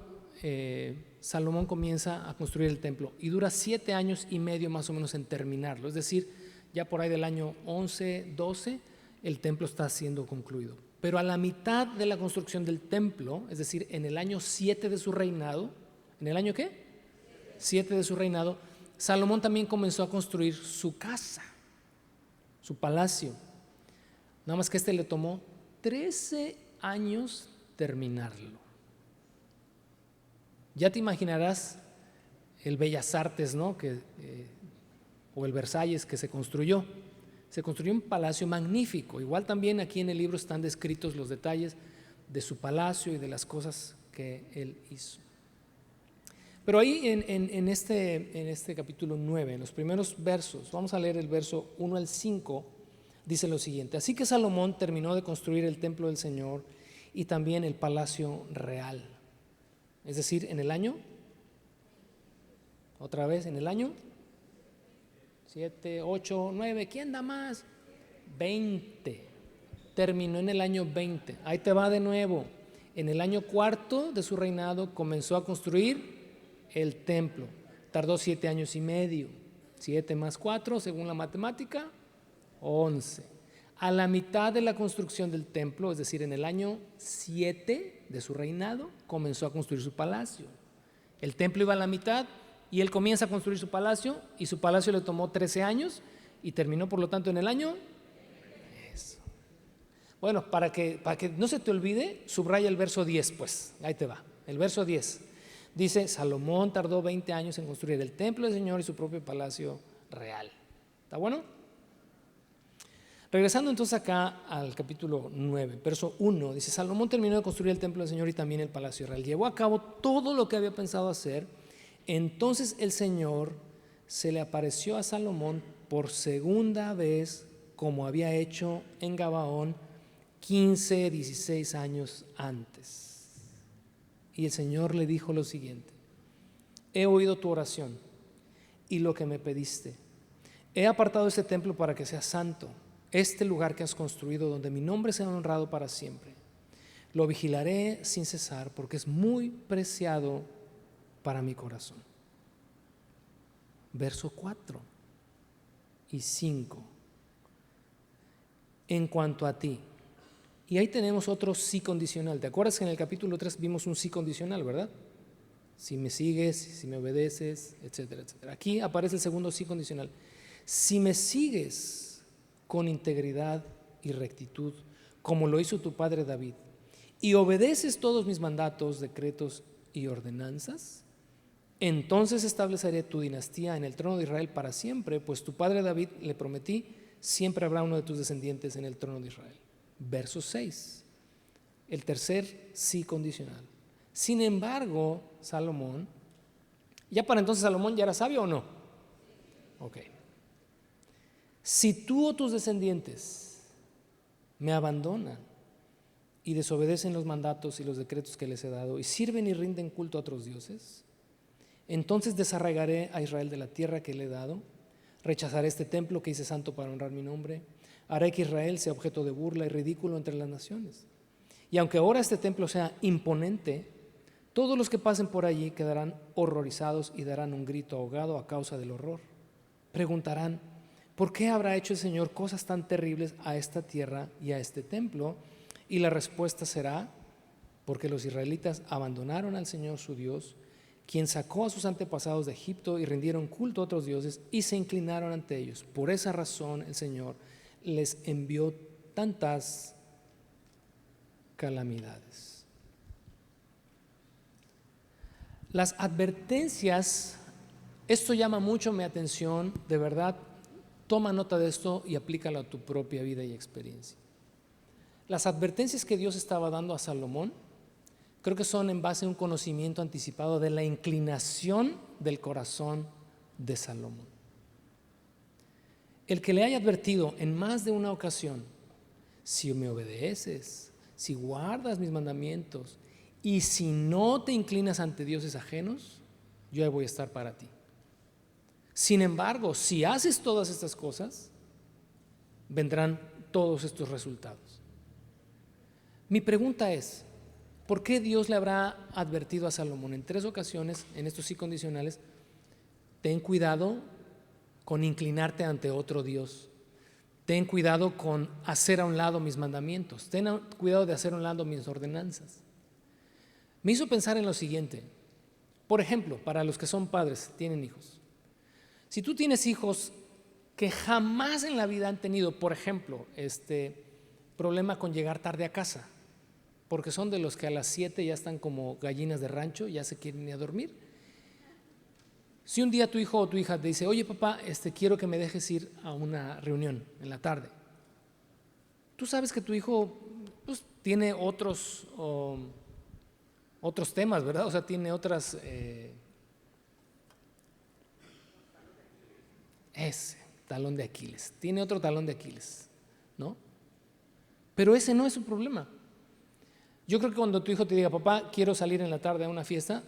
Salomón comienza a construir el templo y dura 7 años y medio más o menos en terminarlo, es decir, ya por ahí del año 11, 12, el templo está siendo concluido. Pero a la mitad de la construcción del templo, es decir, en el año 7 de su reinado, ¿en el año qué? 7 de su reinado, Salomón también comenzó a construir su casa, su palacio. Nada más que le tomó 13 años terminarlo. Ya te imaginarás el Bellas Artes, ¿no?, o el Versalles que se construyó. Se construyó un palacio magnífico. Igual también aquí en el libro están descritos los detalles de su palacio y de las cosas que él hizo. Pero ahí en este capítulo 9, en los primeros versos, vamos a leer el verso 1 al 5, dice lo siguiente: así que Salomón terminó de construir el templo del Señor y también el palacio real. Es decir, en el año, otra vez, en el año 7, 8, 9, ¿quién da más? 20. Terminó en el año 20. Ahí te va de nuevo. En el año 4 de su reinado comenzó a construir el templo. Tardó 7 años y medio. 7 más 4, según la matemática, 11. A la mitad de la construcción del templo, es decir, en el año 7 de su reinado, comenzó a construir su palacio. El templo iba a la mitad y él comienza a construir su palacio, y su palacio le tomó 13 años y terminó, por lo tanto, en el año. Eso. Bueno, para que no se te olvide, subraya el verso 10, pues, ahí te va. El verso 10 dice: Salomón tardó 20 años en construir el templo del Señor y su propio palacio real. ¿Está bueno? Regresando entonces acá al capítulo 9, verso 1, dice: Salomón terminó de construir el templo del Señor y también el palacio real. Llevó a cabo todo lo que había pensado hacer. Entonces el Señor se le apareció a Salomón por segunda vez, como había hecho en Gabaón 15, 16 años antes. Y el Señor le dijo lo siguiente: he oído tu oración y lo que me pediste. He apartado este templo para que sea santo, este lugar que has construido, donde mi nombre sea honrado para siempre. Lo vigilaré sin cesar, porque es muy preciado para mi corazón. Verso 4. y 5. En cuanto a ti. Y ahí tenemos otro sí condicional. ¿Te acuerdas que en el capítulo 3 vimos un sí condicional, verdad? Si me sigues, si me obedeces, etcétera, etcétera. Aquí aparece el segundo sí condicional. Si me sigues con integridad y rectitud, como lo hizo tu padre David, y obedeces todos mis mandatos, decretos y ordenanzas, entonces estableceré tu dinastía en el trono de Israel para siempre, pues tu padre David, le prometí, siempre habrá uno de tus descendientes en el trono de Israel. Verso 6, el tercer sí condicional. Sin embargo, Salomón, ya para entonces Salomón ya era sabio o no. Ok. Si tú o tus descendientes me abandonan y desobedecen los mandatos y los decretos que les he dado y sirven y rinden culto a otros dioses, entonces desarraigaré a Israel de la tierra que le he dado, rechazaré este templo que hice santo para honrar mi nombre, haré que Israel sea objeto de burla y ridículo entre las naciones. Y aunque ahora este templo sea imponente, todos los que pasen por allí quedarán horrorizados y darán un grito ahogado a causa del horror. Preguntarán, ¿por qué habrá hecho el Señor cosas tan terribles a esta tierra y a este templo? Y la respuesta será, porque los israelitas abandonaron al Señor su Dios, quien sacó a sus antepasados de Egipto y rindieron culto a otros dioses y se inclinaron ante ellos. Por esa razón el Señor les envió tantas calamidades. Las advertencias, esto llama mucho mi atención, de verdad, toma nota de esto y aplícalo a tu propia vida y experiencia. Las advertencias que Dios estaba dando a Salomón, creo que son en base a un conocimiento anticipado de la inclinación del corazón de Salomón. El que le haya advertido en más de una ocasión, si me obedeces, si guardas mis mandamientos y si no te inclinas ante dioses ajenos, yo ahí voy a estar para ti. Sin embargo, si haces todas estas cosas, vendrán todos estos resultados. Mi pregunta es, ¿por qué Dios le habrá advertido a Salomón en 3 ocasiones, en estos sí condicionales, ten cuidado con inclinarte ante otro Dios, ten cuidado con hacer a un lado mis mandamientos, ten cuidado de hacer a un lado mis ordenanzas? Me hizo pensar en lo siguiente. Por ejemplo, para los que son padres, tienen hijos. Si tú tienes hijos que jamás en la vida han tenido, por ejemplo, problema con llegar tarde a casa, porque son de los que a las 7 ya están como gallinas de rancho, ya se quieren ir a dormir. Si un día tu hijo o tu hija te dice, oye papá, quiero que me dejes ir a una reunión en la tarde, tú sabes que tu hijo pues, tiene otros temas, ¿verdad? O sea, tiene otras... ese talón de Aquiles, tiene otro talón de Aquiles, ¿no? Pero ese no es su problema. Yo creo que cuando tu hijo te diga, papá, quiero salir en la tarde a una fiesta,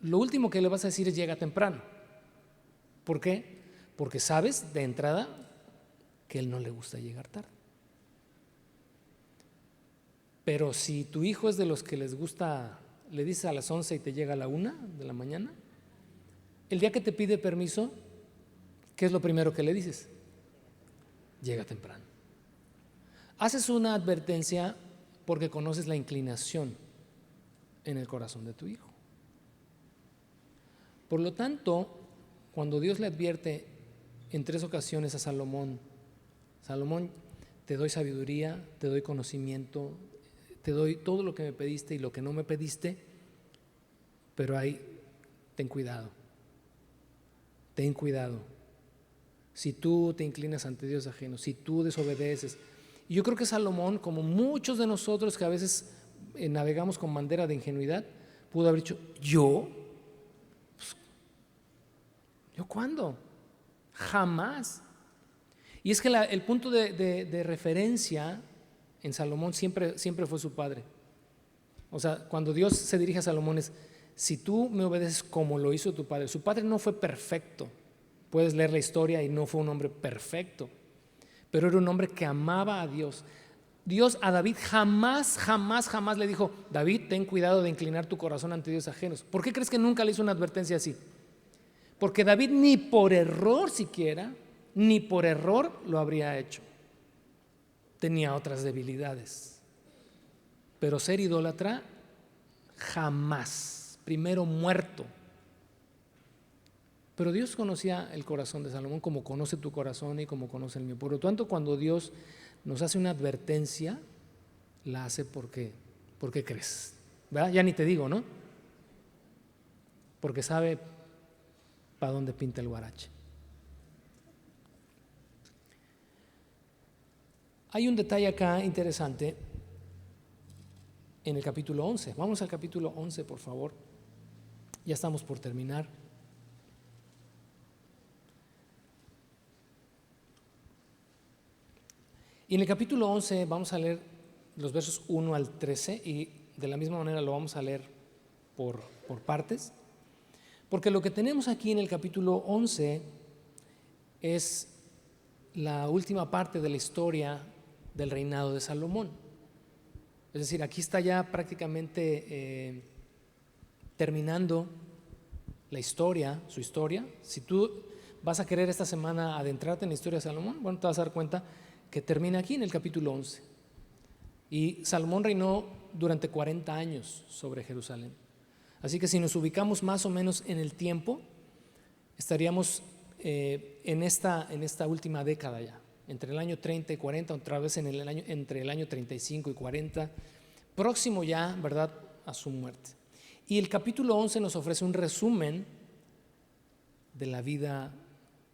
lo último que le vas a decir es llega temprano. ¿Por qué? Porque sabes de entrada que a él no le gusta llegar tarde. Pero si tu hijo es de los que les gusta, le dices a las 11 y te llega a la 1 de la mañana, el día que te pide permiso, ¿qué es lo primero que le dices? Llega temprano. Haces una advertencia porque conoces la inclinación en el corazón de tu hijo. Por lo tanto, cuando Dios le advierte en 3 ocasiones a Salomón, Salomón, te doy sabiduría, te doy conocimiento, te doy todo lo que me pediste y lo que no me pediste, pero ahí ten cuidado, ten cuidado. Si tú te inclinas ante Dios ajeno, si tú desobedeces. Y yo creo que Salomón, como muchos de nosotros que a veces navegamos con bandera de ingenuidad, pudo haber dicho, ¿yo? Pues, ¿yo cuándo? Jamás. Y es que el punto de referencia en Salomón siempre fue su padre. O sea, cuando Dios se dirige a Salomón es, si tú me obedeces como lo hizo tu padre. Su padre no fue perfecto. Puedes leer la historia y no fue un hombre perfecto, pero era un hombre que amaba a Dios. Dios a David jamás le dijo, David, ten cuidado de inclinar tu corazón ante dioses ajenos. ¿Por qué crees que nunca le hizo una advertencia así? Porque David ni por error siquiera ni por error lo habría hecho. Tenía otras debilidades, pero ser idólatra jamás. Primero muerto. Pero Dios conocía el corazón de Salomón como conoce tu corazón y como conoce el mío. Por lo tanto, cuando Dios nos hace una advertencia, la hace porque crees, ¿verdad? Ya ni te digo, ¿no? Porque sabe para dónde pinta el guarache. Hay un detalle acá interesante en el capítulo 11. Vamos al capítulo 11, por favor. Ya estamos por terminar. Y en el capítulo 11 vamos a leer los versos 1 al 13 y de la misma manera lo vamos a leer por partes. Porque lo que tenemos aquí en el capítulo 11 es la última parte de la historia del reinado de Salomón. Es decir, aquí está ya prácticamente terminando la historia, su historia. Si tú vas a querer esta semana adentrarte en la historia de Salomón, bueno, te vas a dar cuenta que termina aquí en el capítulo 11. Y Salomón reinó durante 40 años sobre Jerusalén. Así que si nos ubicamos más o menos en el tiempo, estaríamos en esta última década ya, entre el año 30 y 40, otra vez entre el año 35 y 40, próximo ya, ¿verdad?, a su muerte. Y el capítulo 11 nos ofrece un resumen de la vida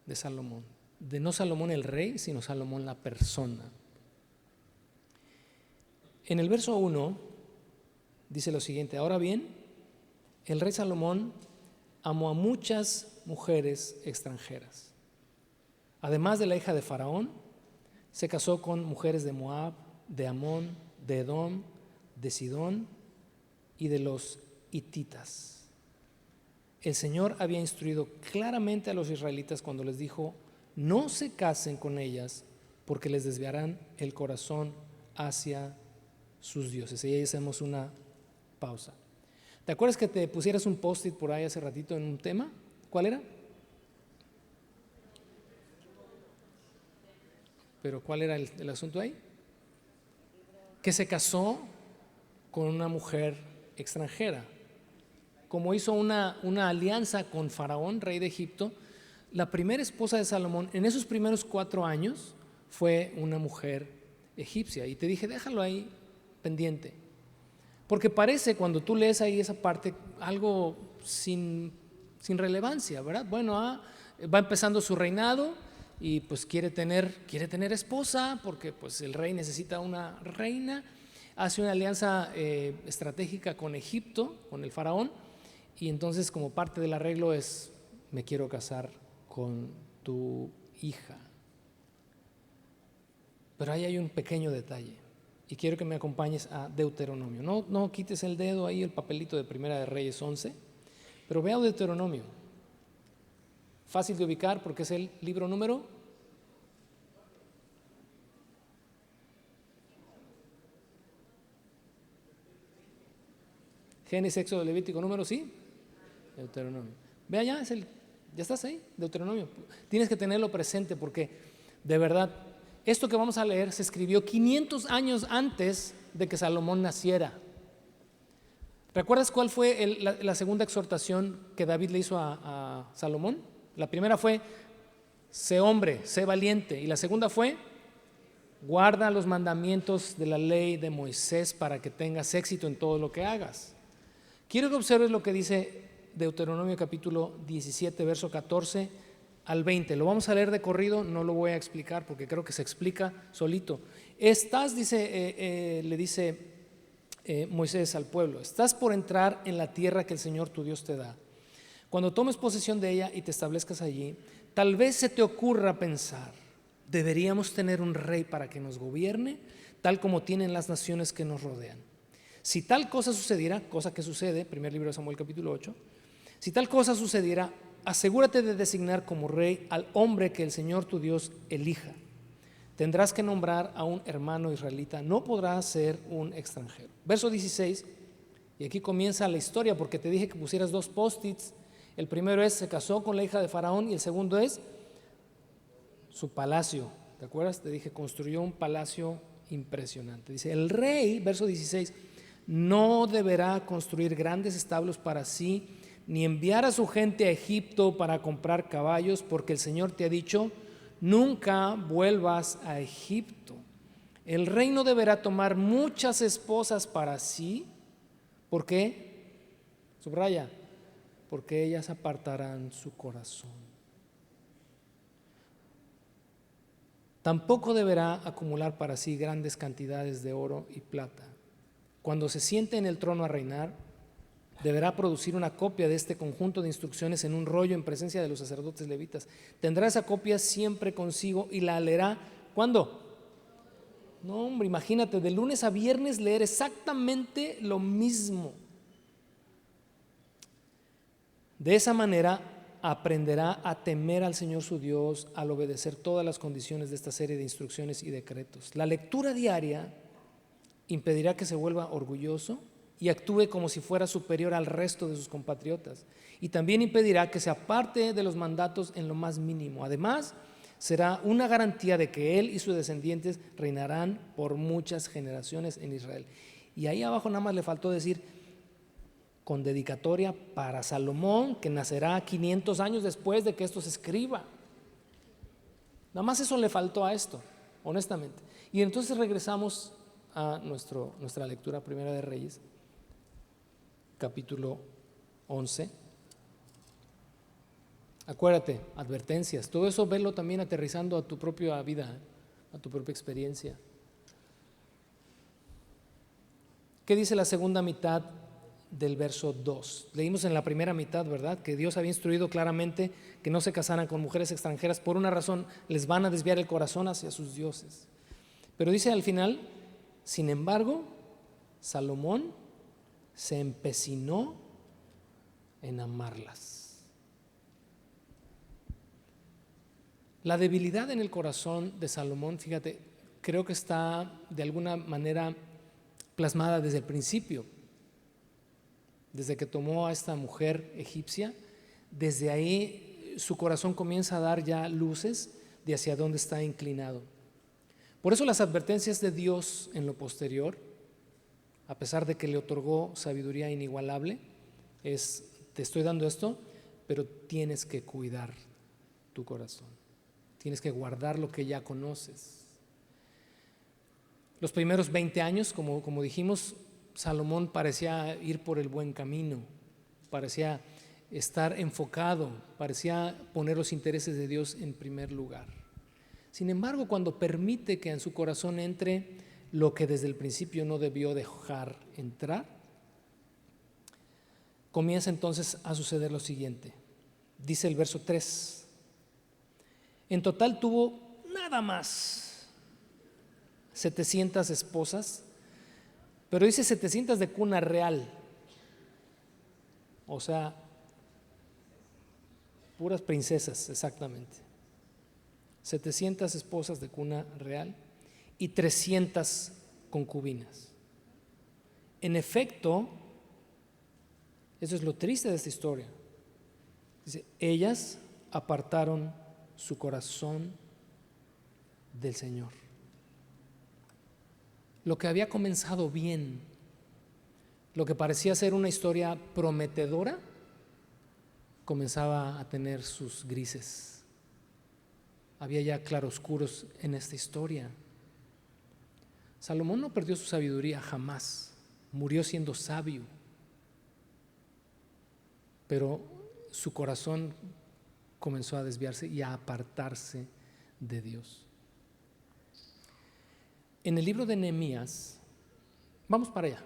de Salomón, de no Salomón el rey, sino Salomón la persona. En el verso 1 dice lo siguiente: ahora bien, el rey Salomón amó a muchas mujeres extranjeras. Además de la hija de Faraón, se casó con mujeres de Moab, de Amón, de Edom, de Sidón y de los hititas. El Señor había instruido claramente a los israelitas cuando les dijo: no se casen con ellas porque les desviarán el corazón hacia sus dioses. Y ahí hacemos una pausa. ¿Te acuerdas que te pusieras un post-it por ahí hace ratito en un tema? ¿Cuál era? ¿Pero cuál era el asunto ahí? Que se casó con una mujer extranjera. Como hizo una alianza con Faraón, rey de Egipto, la primera esposa de Salomón en esos primeros 4 años fue una mujer egipcia. Y te dije, déjalo ahí pendiente. Porque parece, cuando tú lees ahí esa parte, algo sin relevancia, ¿verdad? Bueno, va empezando su reinado y pues quiere tener esposa porque pues el rey necesita una reina. Hace una alianza estratégica con Egipto, con el faraón, y entonces como parte del arreglo es: me quiero casar con tu hija. Pero ahí hay un pequeño detalle y quiero que me acompañes a Deuteronomio. No quites el dedo ahí, el papelito de Primera de Reyes 11, pero vea Deuteronomio. Fácil de ubicar porque es el libro número Génesis, Éxodo, Levítico, número, sí, Deuteronomio. Vea, ya estás ahí, Deuteronomio. Tienes que tenerlo presente porque de verdad esto que vamos a leer se escribió 500 años antes de que Salomón naciera. ¿Recuerdas cuál fue la segunda exhortación que David le hizo a Salomón? La primera fue: sé hombre, sé valiente. Y la segunda fue: guarda los mandamientos de la ley de Moisés para que tengas éxito en todo lo que hagas. Quiero que observes lo que dice Deuteronomio capítulo 17, verso 14 al 20. Lo vamos a leer de corrido, no lo voy a explicar porque creo que se explica solito. Le dice Moisés al pueblo: estás por entrar en la tierra que el Señor tu Dios te da. Cuando tomes posesión de ella y te establezcas allí, tal vez se te ocurra pensar: deberíamos tener un rey para que nos gobierne, tal como tienen las naciones que nos rodean. Si tal cosa sucediera, cosa que sucede, primer libro de Samuel capítulo 8, si tal cosa sucediera, asegúrate de designar como rey al hombre que el Señor tu Dios elija. Tendrás que nombrar a un hermano israelita, no podrá ser un extranjero. Verso 16, y aquí comienza la historia porque te dije que pusieras 2 post-its. El primero es: se casó con la hija de Faraón, y el segundo es: su palacio. ¿Te acuerdas? Te dije, construyó un palacio impresionante. Dice, el rey, verso 16, no deberá construir grandes establos para sí, ni enviar a su gente a Egipto para comprar caballos, porque el Señor te ha dicho, nunca vuelvas a Egipto. El rey no deberá tomar muchas esposas para sí. ¿Por qué? Subraya, porque ellas apartarán su corazón. Tampoco deberá acumular para sí grandes cantidades de oro y plata. Cuando se siente en el trono a reinar, deberá producir una copia de este conjunto de instrucciones en un rollo en presencia de los sacerdotes levitas. Tendrá esa copia siempre consigo y la leerá. ¿Cuándo? No, hombre, imagínate, de lunes a viernes leer exactamente lo mismo. De esa manera aprenderá a temer al Señor su Dios al obedecer todas las condiciones de esta serie de instrucciones y decretos. La lectura diaria impedirá que se vuelva orgulloso y actúe como si fuera superior al resto de sus compatriotas. Y también impedirá que se aparte de los mandatos en lo más mínimo. Además, será una garantía de que él y sus descendientes reinarán por muchas generaciones en Israel. Y ahí abajo nada más le faltó decir, con dedicatoria para Salomón, que nacerá 500 años después de que esto se escriba. Nada más eso le faltó a esto, honestamente. Y entonces regresamos a nuestra lectura primera de Reyes, capítulo 11. Acuérdate, advertencias, todo eso velo también aterrizando a tu propia vida, a tu propia experiencia. ¿Qué dice la segunda mitad del verso 2? Leímos en la primera mitad, ¿verdad? Que Dios había instruido claramente que no se casaran con mujeres extranjeras por una razón, les van a desviar el corazón hacia sus dioses. Pero dice al final, sin embargo, Salomón se empecinó en amarlas. La debilidad en el corazón de Salomón, fíjate, creo que está de alguna manera plasmada desde el principio. Desde que tomó a esta mujer egipcia, desde ahí su corazón comienza a dar ya luces de hacia dónde está inclinado. Por eso las advertencias de Dios en lo posterior, a pesar de que le otorgó sabiduría inigualable, es, te estoy dando esto, pero tienes que cuidar tu corazón. Tienes que guardar lo que ya conoces. Los primeros 20 años, como dijimos, Salomón parecía ir por el buen camino, parecía estar enfocado, parecía poner los intereses de Dios en primer lugar. Sin embargo, cuando permite que en su corazón entre lo que desde el principio no debió dejar entrar, comienza entonces a suceder lo siguiente. Dice el verso 3. En total tuvo nada más 700 esposas, pero dice 700 de cuna real, o sea, puras princesas, exactamente. 700 esposas de cuna real y 300 concubinas. En efecto, eso es lo triste de esta historia. Dice, ellas apartaron su corazón del Señor. Lo que había comenzado bien, lo que parecía ser una historia prometedora, comenzaba a tener sus grises. Había ya claroscuros en esta historia. Salomón no perdió su sabiduría jamás, murió siendo sabio, pero su corazón comenzó a desviarse y a apartarse de Dios. En el libro de Nehemías, vamos para allá,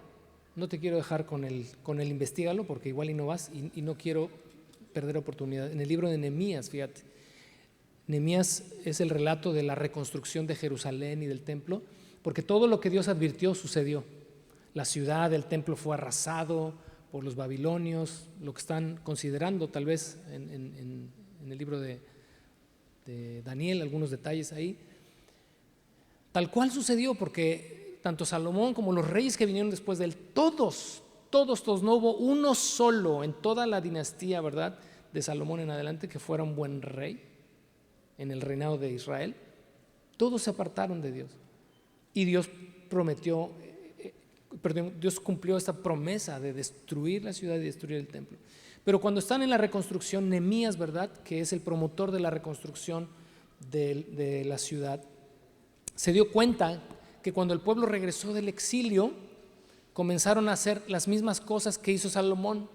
no te quiero dejar con el investígalo porque igual y no vas y no quiero perder oportunidad. En el libro de Nehemías, fíjate, Nehemías es el relato de la reconstrucción de Jerusalén y del templo, porque todo lo que Dios advirtió sucedió. La ciudad, el templo fue arrasado por los babilonios, lo que están considerando tal vez en el libro de Daniel, algunos detalles ahí. Tal cual sucedió, porque tanto Salomón como los reyes que vinieron después de él, todos, no hubo uno solo en toda la dinastía, ¿verdad?, de Salomón en adelante que fuera un buen rey. en el reinado de Israel, todos se apartaron de Dios. Y Dios Dios cumplió esta promesa de destruir la ciudad y destruir el templo. Pero cuando están en la reconstrucción, Nehemías, ¿verdad?, que es el promotor de la reconstrucción de la ciudad, se dio cuenta que cuando el pueblo regresó del exilio, comenzaron a hacer las mismas cosas que hizo Salomón.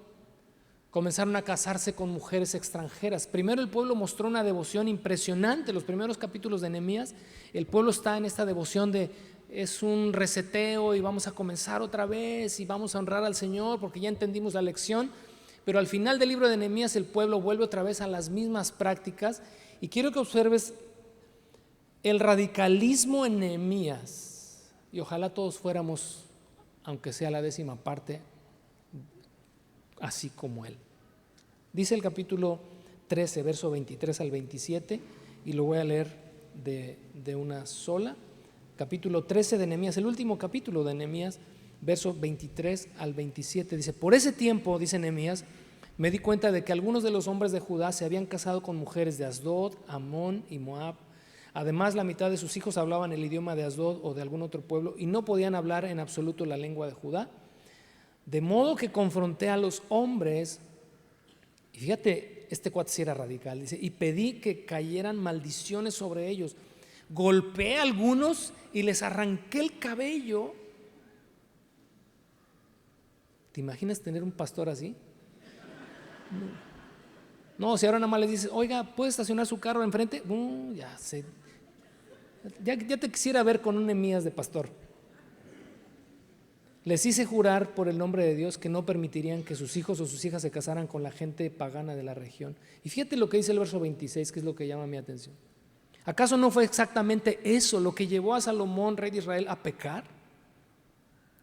Comenzaron a casarse con mujeres extranjeras. Primero el pueblo mostró una devoción impresionante. Los primeros capítulos de Nehemías, el pueblo está en esta devoción de es un reseteo y vamos a comenzar otra vez y vamos a honrar al Señor porque ya entendimos la lección. Pero al final del libro de Nehemías el pueblo vuelve otra vez a las mismas prácticas. Y quiero que observes el radicalismo en Nehemías. Y ojalá todos fuéramos, aunque sea la 10ª parte, así como él. Dice el capítulo 13, verso 23 al 27, y lo voy a leer de una sola. Capítulo 13 de Nehemías, el último capítulo de Nehemías, verso 23 al 27, dice: por ese tiempo, dice Nehemías, me di cuenta de que algunos de los hombres de Judá se habían casado con mujeres de Asdod, Amón y Moab. Además, la mitad de sus hijos hablaban el idioma de Asdod o de algún otro pueblo y no podían hablar en absoluto la lengua de Judá. De modo que confronté a los hombres, y fíjate, este cuate sí era radical, dice, y pedí que cayeran maldiciones sobre ellos. Golpeé a algunos y les arranqué el cabello. ¿Te imaginas tener un pastor así? No, si ahora nada más les dices, oiga, ¿puede estacionar su carro enfrente? Ya te quisiera ver con un Nehemías de pastor. Les hice jurar por el nombre de Dios que no permitirían que sus hijos o sus hijas se casaran con la gente pagana de la región. Y fíjate lo que dice el verso 26, que es lo que llama mi atención. ¿Acaso no fue exactamente eso lo que llevó a Salomón, rey de Israel, a pecar?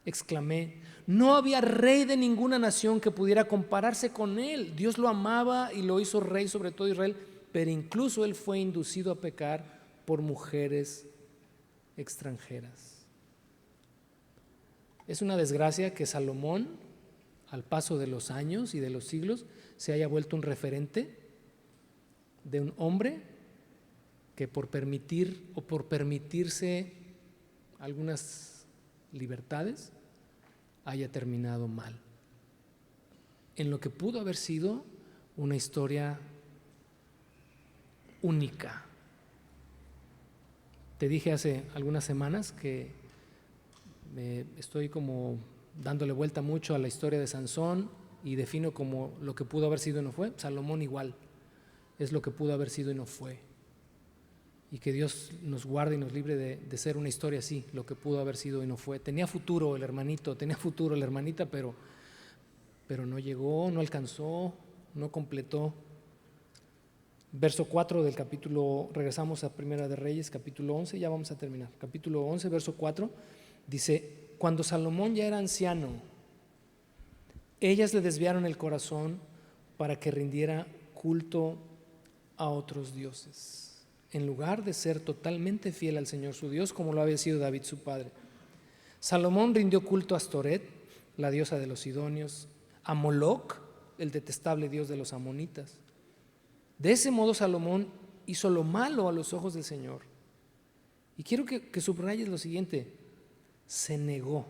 Exclamé, no había rey de ninguna nación que pudiera compararse con él. Dios lo amaba y lo hizo rey sobre todo Israel, pero incluso él fue inducido a pecar por mujeres extranjeras. Es una desgracia que Salomón, al paso de los años y de los siglos, se haya vuelto un referente de un hombre que por permitir o por permitirse algunas libertades haya terminado mal, en lo que pudo haber sido una historia única. Te dije hace algunas semanas que estoy como dándole vuelta mucho a la historia de Sansón y defino como lo que pudo haber sido y no fue. Salomón igual, es lo que pudo haber sido y no fue. Y que Dios nos guarde y nos libre de ser una historia así, lo que pudo haber sido y no fue. Tenía futuro el hermanito, tenía futuro la hermanita, pero no llegó, no alcanzó, no completó. Verso 4 del capítulo, regresamos a Primera de Reyes, capítulo 11, ya vamos a terminar. Capítulo 11, verso 4, dice, cuando Salomón ya era anciano, ellas le desviaron el corazón para que rindiera culto a otros dioses, en lugar de ser totalmente fiel al Señor su Dios, como lo había sido David su padre. Salomón rindió culto a Astoret, la diosa de los sidonios, a Moloc, el detestable dios de los amonitas. De ese modo Salomón hizo lo malo a los ojos del Señor. Y quiero que subrayes lo siguiente: se negó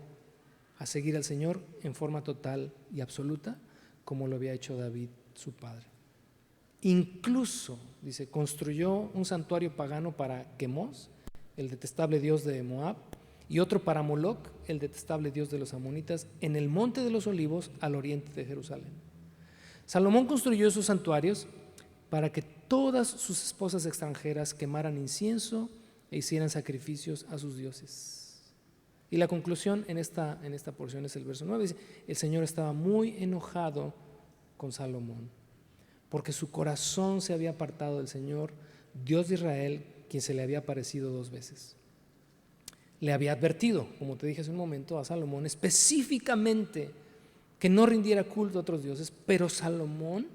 a seguir al Señor en forma total y absoluta, como lo había hecho David su padre. Incluso, dice, construyó un santuario pagano para Quemos, el detestable dios de Moab, y otro para Moloc, el detestable dios de los amonitas, en el monte de los olivos al oriente de Jerusalén. Salomón construyó esos santuarios para que todas sus esposas extranjeras quemaran incienso e hicieran sacrificios a sus dioses. Y la conclusión en esta porción es el verso 9. Dice, el Señor estaba muy enojado con Salomón, porque su corazón se había apartado del Señor, Dios de Israel, quien se le había aparecido 2 veces. Le había advertido, como te dije hace un momento, a Salomón específicamente que no rindiera culto a otros dioses, pero Salomón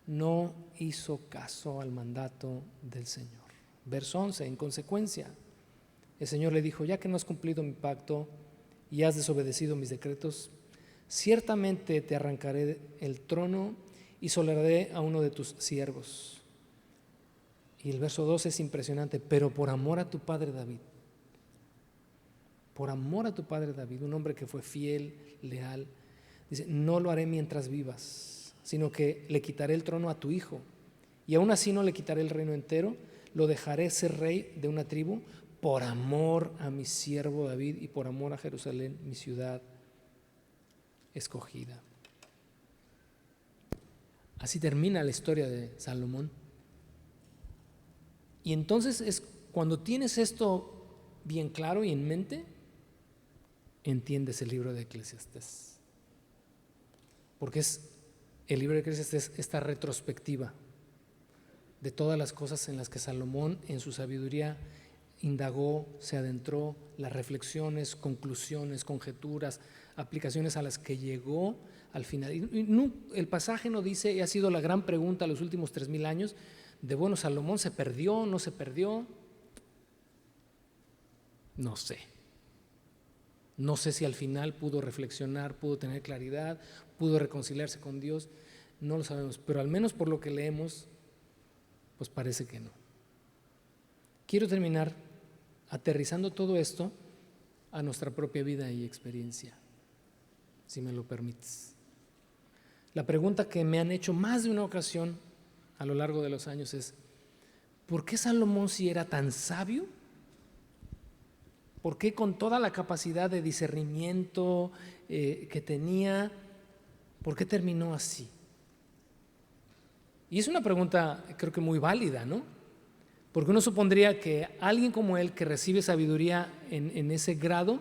no hizo caso al mandato del Señor. Verso 11, en consecuencia, el Señor le dijo, ya que no has cumplido mi pacto y has desobedecido mis decretos, ciertamente te arrancaré el trono y solaré a uno de tus siervos. Y el verso 2 es impresionante, pero por amor a tu padre David, por amor a tu padre David, un hombre que fue fiel, leal, dice, no lo haré mientras vivas, sino que le quitaré el trono a tu hijo, y aún así no le quitaré el reino entero, lo dejaré ser rey de una tribu, por amor a mi siervo David y por amor a Jerusalén, mi ciudad escogida. Así termina la historia de Salomón. Y entonces es cuando tienes esto bien claro y en mente, entiendes el libro de Eclesiastés. Porque es el libro de Eclesiastés, esta retrospectiva de todas las cosas en las que Salomón en su sabiduría indagó, se adentró, las reflexiones, conclusiones, conjeturas, aplicaciones a las que llegó al final. Y el pasaje no dice, y ha sido la gran pregunta los últimos 3000 años, de bueno, Salomón se perdió, no se perdió. No sé. No sé si al final pudo reflexionar, pudo tener claridad, pudo reconciliarse con Dios, no lo sabemos, pero al menos por lo que leemos, pues parece que no. Quiero terminar aterrizando todo esto a nuestra propia vida y experiencia, si me lo permites. La pregunta que me han hecho más de una ocasión a lo largo de los años es, ¿por qué Salomón, si era tan sabio? ¿Por qué con toda la capacidad de discernimiento que tenía, por qué terminó así? Y es una pregunta creo que muy válida, ¿no? Porque uno supondría que alguien como él que recibe sabiduría en ese grado,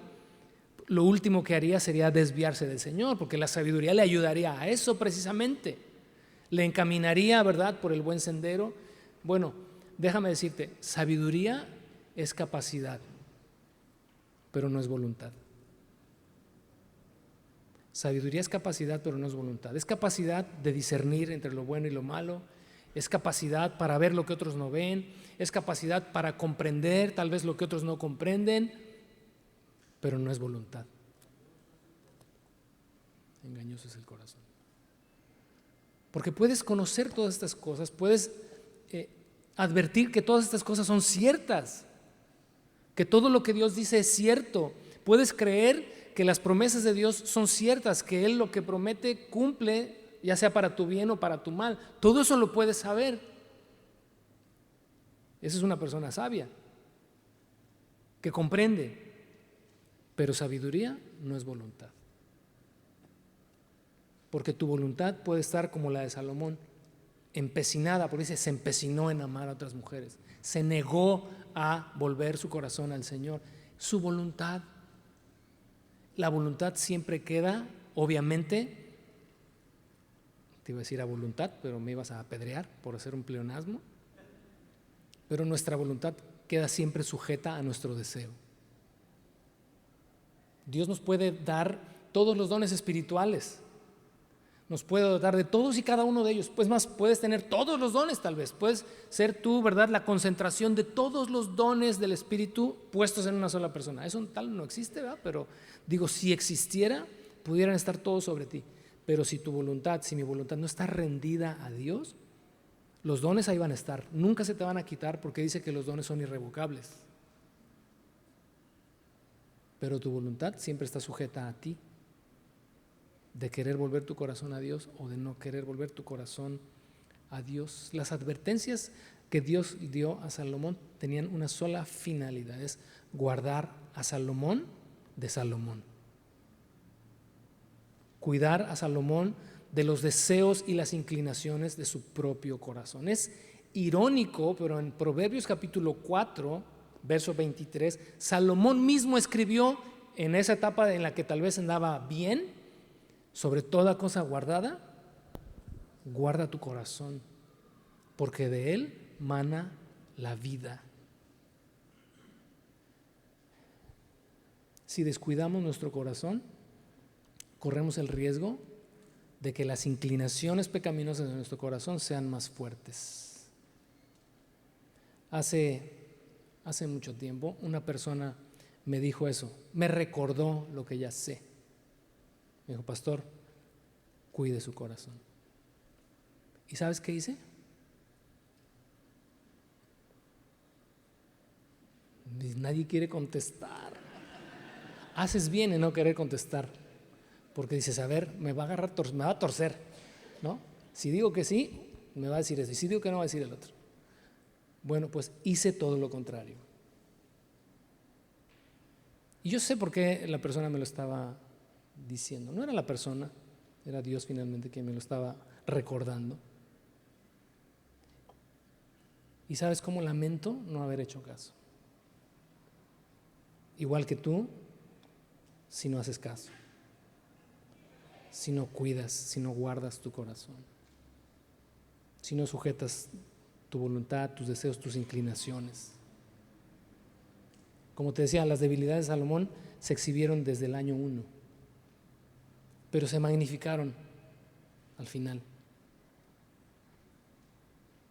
lo último que haría sería desviarse del Señor, porque la sabiduría le ayudaría a eso precisamente, le encaminaría, ¿verdad?, por el buen sendero. Bueno, déjame decirte, sabiduría es capacidad, pero no es voluntad. Sabiduría es capacidad, pero no es voluntad. Es capacidad de discernir entre lo bueno y lo malo, es capacidad para ver lo que otros no ven, es capacidad para comprender tal vez lo que otros no comprenden, pero no es voluntad. Engañoso es el corazón. Porque puedes conocer todas estas cosas, puedes advertir que todas estas cosas son ciertas, que todo lo que Dios dice es cierto. Puedes creer que las promesas de Dios son ciertas, que Él lo que promete cumple, ya sea para tu bien o para tu mal. Todo eso lo puedes saber. Esa es una persona sabia, que comprende, pero sabiduría no es voluntad. Porque tu voluntad puede estar como la de Salomón, empecinada, porque dice, se empecinó en amar a otras mujeres, se negó a volver su corazón al Señor. Su voluntad, la voluntad siempre queda, obviamente, te iba a decir a voluntad, pero me ibas a apedrear por hacer un pleonasmo, pero nuestra voluntad queda siempre sujeta a nuestro deseo. Dios nos puede dar todos los dones espirituales, nos puede dotar de todos y cada uno de ellos. Pues más, puedes tener todos los dones tal vez. Puedes ser tú, ¿verdad?, la concentración de todos los dones del Espíritu puestos en una sola persona. Eso tal no existe, ¿verdad? Pero digo, si existiera, pudieran estar todos sobre ti. Pero si tu voluntad, si mi voluntad no está rendida a Dios, los dones ahí van a estar. Nunca se te van a quitar porque dice que los dones son irrevocables. Pero tu voluntad siempre está sujeta a ti, de querer volver tu corazón a Dios o de no querer volver tu corazón a Dios. Las advertencias que Dios dio a Salomón tenían una sola finalidad, es guardar a Salomón de Salomón, cuidar a Salomón de los deseos y las inclinaciones de su propio corazón. Es irónico, pero en Proverbios capítulo 4, verso 23, Salomón mismo escribió en esa etapa en la que tal vez andaba bien, sobre toda cosa guardada, guarda tu corazón, porque de él mana la vida. Si descuidamos nuestro corazón, corremos el riesgo de que las inclinaciones pecaminosas de nuestro corazón sean más fuertes. Hace mucho tiempo una persona me dijo eso, me recordó lo que ya sé. Me dijo, pastor, cuide su corazón. ¿Y sabes qué hice? nadie quiere contestar. Haces bien en no querer contestar, porque dices, a ver, me va a agarrar, me va a torcer, ¿no? Si digo que sí, me va a decir eso, y si digo que no, va a decir el otro. Bueno, pues hice todo lo contrario. Y yo sé por qué la persona me lo estaba diciendo. No era la persona, era Dios finalmente quien me lo estaba recordando. Y sabes cómo lamento no haber hecho caso. Igual que tú, si no haces caso, si no cuidas, si no guardas tu corazón, si no sujetas tu voluntad, tus deseos, tus inclinaciones. Como te decía, las debilidades de Salomón se exhibieron desde el año 1, pero se magnificaron al final.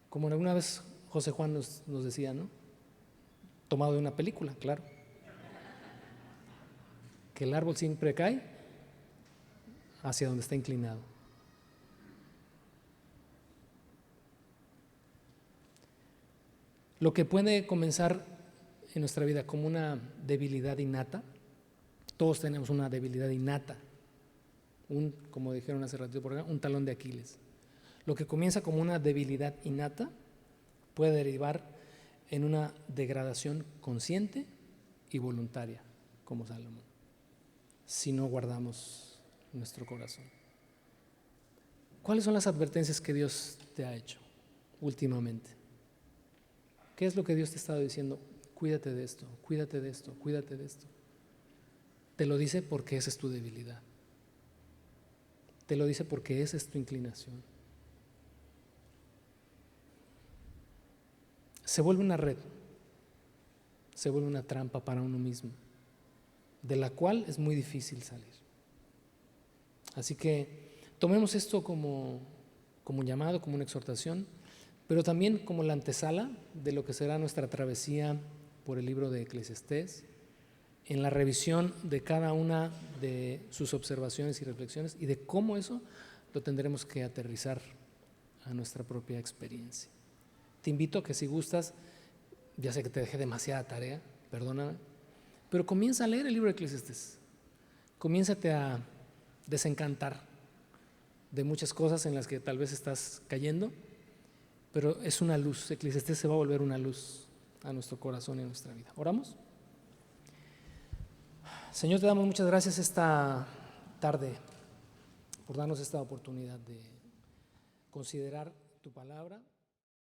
Como alguna vez José Juan nos decía, ¿no? Tomado de una película, claro. Que el árbol siempre cae hacia donde está inclinado. Lo que puede comenzar en nuestra vida como una debilidad innata, todos tenemos una debilidad innata, como dijeron hace ratito por acá, un talón de Aquiles. Lo que comienza como una debilidad innata puede derivar en una degradación consciente y voluntaria, como Salomón, si no guardamos nuestro corazón. ¿Cuáles son las advertencias que Dios te ha hecho últimamente? ¿Qué es lo que Dios te ha estado diciendo? Cuídate de esto, cuídate de esto, cuídate de esto. Te lo dice porque esa es tu debilidad. Te lo dice porque esa es tu inclinación. Se vuelve una red, se vuelve una trampa para uno mismo, de la cual es muy difícil salir. Así que tomemos esto como un llamado, como una exhortación, pero también como la antesala de lo que será nuestra travesía por el libro de Eclesiastés, en la revisión de cada una de sus observaciones y reflexiones y de cómo eso lo tendremos que aterrizar a nuestra propia experiencia. Te invito a que si gustas, ya sé que te dejé demasiada tarea, perdóname, pero comienza a leer el libro de Eclesiastés. Comiénzate a desencantar de muchas cosas en las que tal vez estás cayendo, pero es una luz. Eclesiastés se va a volver una luz a nuestro corazón y a nuestra vida. ¿Oramos? Señor, te damos muchas gracias esta tarde por darnos esta oportunidad de considerar tu palabra.